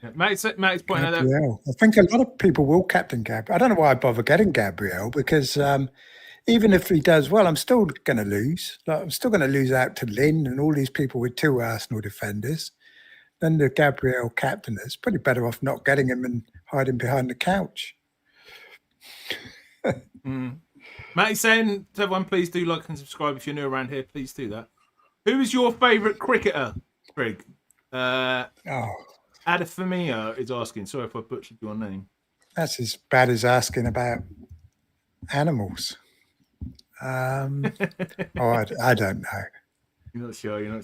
Yeah, Matt's pointing out that. I think a lot of people will captain Gabriel. I don't know why I bother getting Gabriel, because even if he does well, I'm still going to lose. Like, I'm still going to lose out to Linn and all these people with 2 Arsenal defenders. Then the Gabriel captain is pretty better off not getting him and hiding behind the couch. Matt is saying to everyone, please do like and subscribe if you're new around here. Please do that. Who is your favourite cricketer, Trig? Adafamia is asking. Sorry if I butchered your name. That's as bad as asking about animals. I don't know. You're not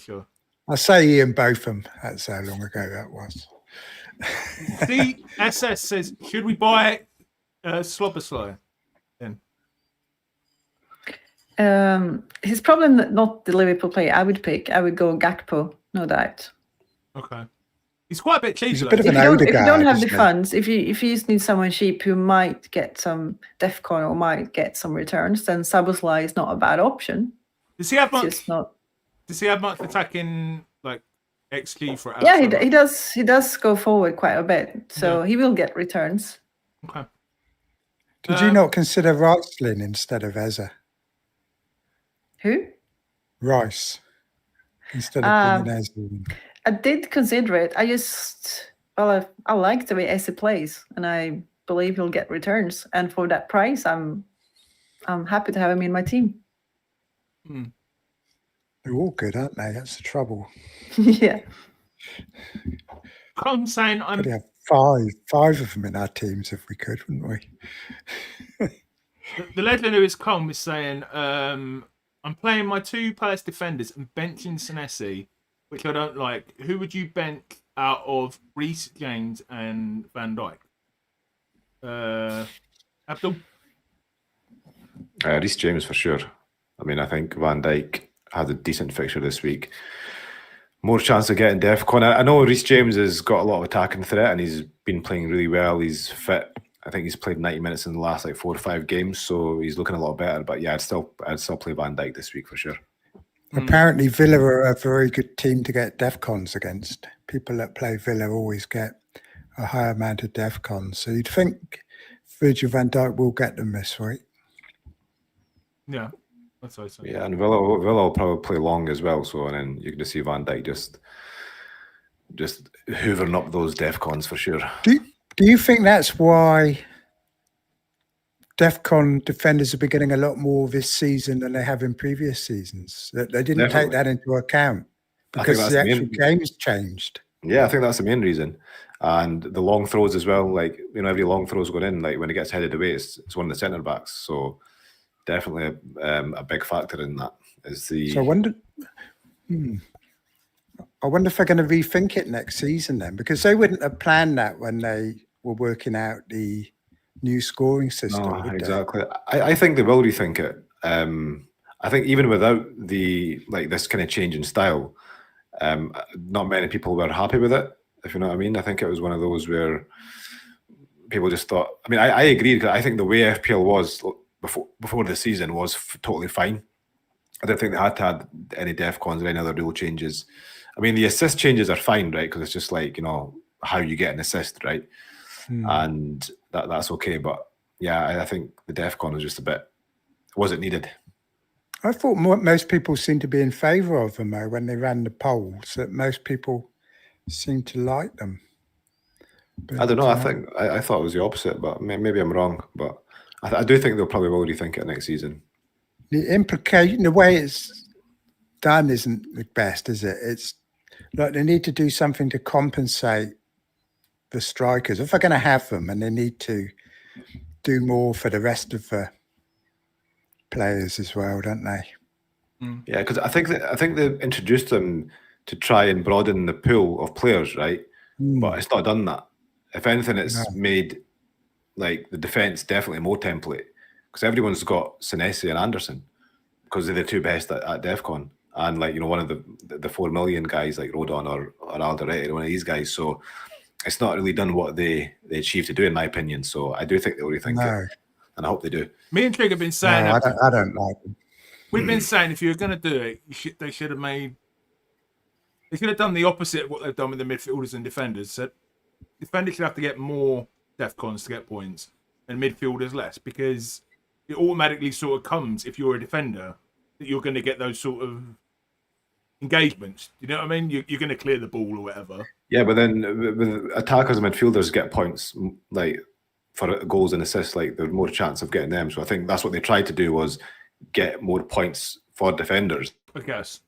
sure. I'll say Ian Botham. That's how long ago that was. CSS says, should we buy Slobberslayer? His problem that not the Liverpool player I would go Gakpo, no doubt. Okay. He's quite a bit cheap. He's a bit of if an you don't have the isn't he? funds, if you just need someone cheap who might get some DEFCON or might get some returns, then Szoboszlai is not a bad option. Does he have much? Just not. Does he have much attacking like XG for? Yeah, he does. He does go forward quite a bit, so he will get returns. Okay. Did you not consider Ricelin instead of Eza? Who? Rice instead of bringing Eza in. I did consider it. I like the way Eze plays, and I believe he'll get returns. And for that price, I'm happy to have him in my team. They're all good, aren't they? That's the trouble. Yeah. I'm saying Could have five of them in our teams if we could, wouldn't we? The legend who is calm is saying, I'm playing my 2 Palace defenders and benching Senesi, which I don't like. Who would you bench out of Reece James and Van Dijk? Abdul? Reece James for sure. I mean, I think Van Dijk had a decent fixture this week. More chance of getting DEFCON. I know Reece James has got a lot of attacking threat and he's been playing really well. He's fit. I think he's played 90 minutes in the last 4 or 5 games, so he's looking a lot better. But yeah, I'd still play Van Dijk this week for sure. Apparently Villa are a very good team to get DEFCONs against. People that play Villa always get a high amount of DEFCONs. So you'd think Virgil van Dijk will get them this week. Yeah, I'd say so. Yeah, and Villa will probably play long as well. So, and then you can just see Van Dijk just hoovering up those DEFCONs for sure. Do you think that's why DEFCON defenders have been getting a lot more this season than they have in previous seasons? That they didn't take that into account because the actual game's changed. Yeah, I think that's the main reason. And the long throws as well, like, every long throw's going in, like when it gets headed away, it's one of the centre backs. So definitely a big factor in that is the. So I wonder if they're going to rethink it next season then, because they wouldn't have planned that when they were working out the new scoring system. No, exactly. I think they will rethink it. I think even without this kind of change in style, not many people were happy with it, if you know what I mean. I think it was one of those where people just thought, I agree, because I think the way FPL was before the season was totally fine. I don't think they had to add any DEFCONs or any other rule changes. The assist changes are fine, right? Because it's just like, how you get an assist, right? And that's okay. But yeah, I think the DEFCON was just wasn't needed. I thought most people seemed to be in favour of them, though, when they ran the polls, that most people seemed to like them. But, I don't know. I thought it was the opposite, but maybe I'm wrong. But I do think they'll probably will rethink it next season. The implication, the way it's done isn't the best, is it? It's like they need to do something to compensate the strikers if they're going to have them, and they need to do more for the rest of the players as well, don't they? Yeah, because I think they introduced them to try and broaden the pool of players, right? But it's not done that. If anything, it's made like the defense definitely more template, because everyone's got Senesi and Anderson because they're the two best at DEFCON, and like one of the 4 million guys like Rodon or Alderete, one of these guys. So it's not really done what they achieved to do, in my opinion. So I do think they'll rethink it, and I hope they do. Me and Trig have been saying, I don't like them. We've been saying if you were going to do it, they should have done the opposite of what they've done with the midfielders and defenders. So defenders should have to get more DEFCONs to get points, and midfielders less, because it automatically sort of comes, if you're a defender, that you're going to get those sort of engagements. You know what I mean? You're going to clear the ball or whatever. Yeah, but then with attackers and midfielders get points, like for goals and assists, like there's more chance of getting them. So I think that's what they tried to do, was get more points for defenders, I guess,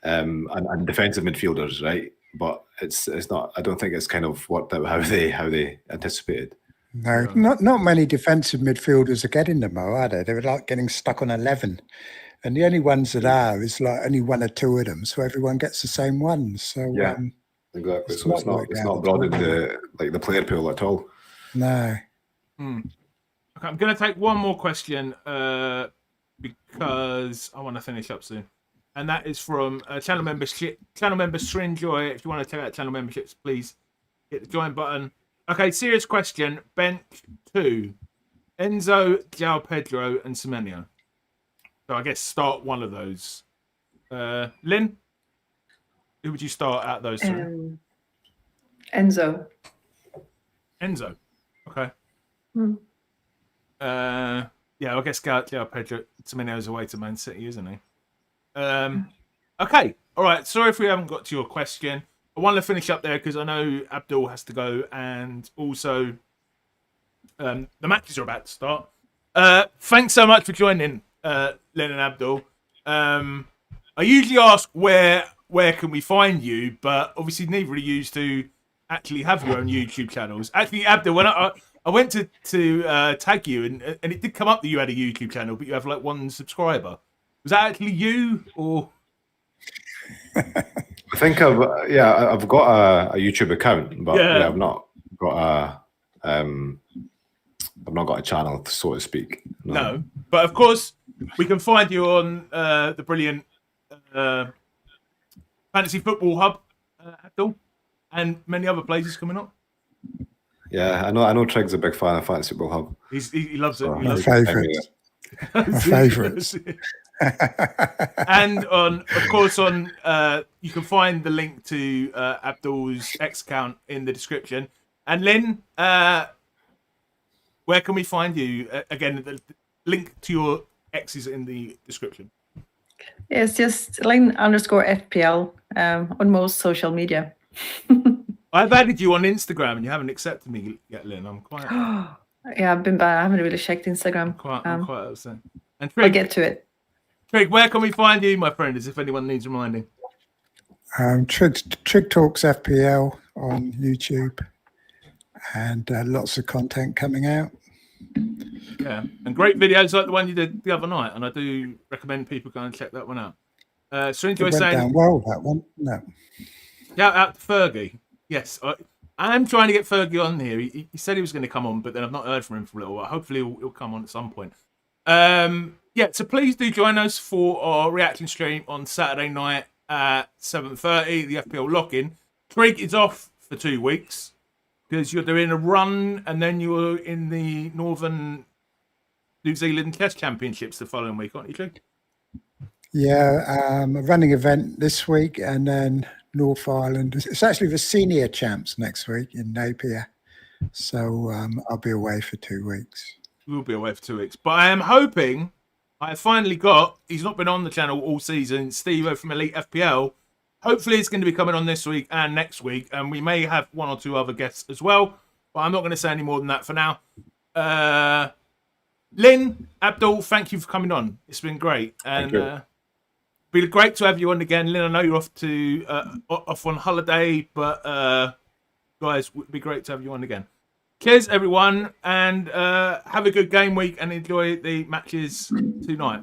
and defensive midfielders, right? But it's not. I don't think it's kind of worked out how they anticipated. No, not many defensive midfielders are getting them, are they? They're like getting stuck on 11, and the only ones that are is like only 1 or 2 of them, so everyone gets the same ones. So yeah, exactly. So it's not broadened the player pool at all. No. Okay, I'm going to take one more question because I want to finish up soon, and that is from channel member Stringjoy. If you want to check out channel memberships, please hit the join button. Okay, serious question. Bench 2. Enzo, João Pedro, and Semenyo. So I guess start one of those. Lynn, who would you start out those 3? Enzo. Enzo. Okay. Yeah, I guess João Pedro, Semenyo's away to Man City, isn't he? Okay. All right. Sorry if we haven't got to your question. I want to finish up there because I know Abdul has to go, and also the matches are about to start. Thanks so much for joining, Linn and Abdul. I usually ask where can we find you, but obviously neither of you to actually have your own YouTube channels. Actually, Abdul, when I went to tag you, and it did come up that you had a YouTube channel, but you have like 1 subscriber. Was that actually you, or? I think I've got a YouTube account, but I've not got a channel, so to speak. No, but of course we can find you on the brilliant Fantasy Football Hub, Abdul, and many other places coming up. Yeah, I know. Trig's a big fan of Fantasy Football Hub. He loves it. So, My favourite. Favourites. And of course, you can find the link to Abdul's X account in the description. And Lynn, where can we find you? Again, the link to your X is in the description. It's just Linn_FPL on most social media. I've added you on Instagram and you haven't accepted me yet, Linn. I'm quite. Yeah, I've been bad. I haven't really checked Instagram. I'm quite upset. And I'll Trig, get to it. Trig, where can we find you, my friend? As if anyone needs reminding. Trig Talks FPL on YouTube, and lots of content coming out. Yeah, and great videos like the one you did the other night, and I do recommend people go and check that one out. So enjoy It went saying, down well, that one. No. shout out to Fergie. Yes, I am trying to get Fergie on here. He said he was going to come on, but then I've not heard from him for a little while. Hopefully he'll come on at some point. Yeah, so please do join us for our reaction stream on Saturday night at 7:30, the FPL lock-in. Trig is off for 2 weeks because you're doing a run and then you're in the Northern New Zealand Test Championships the following week, aren't you, Trig? Yeah, a running event this week, and then North Island. It's actually the senior champs next week in Napier. So I'll be away for 2 weeks. We'll be away for 2 weeks. But I am hoping I finally got, he's not been on the channel all season, Steve-O from Elite FPL. Hopefully he's going to be coming on this week and next week. And we may have 1 or 2 other guests as well. But I'm not going to say any more than that for now. Linn, Abdul, thank you for coming on. It's been great. And been great to have you on again. Linn, I know you're off on holiday, but guys, it would be great to have you on again. Cheers, everyone, and have a good game week and enjoy the matches tonight.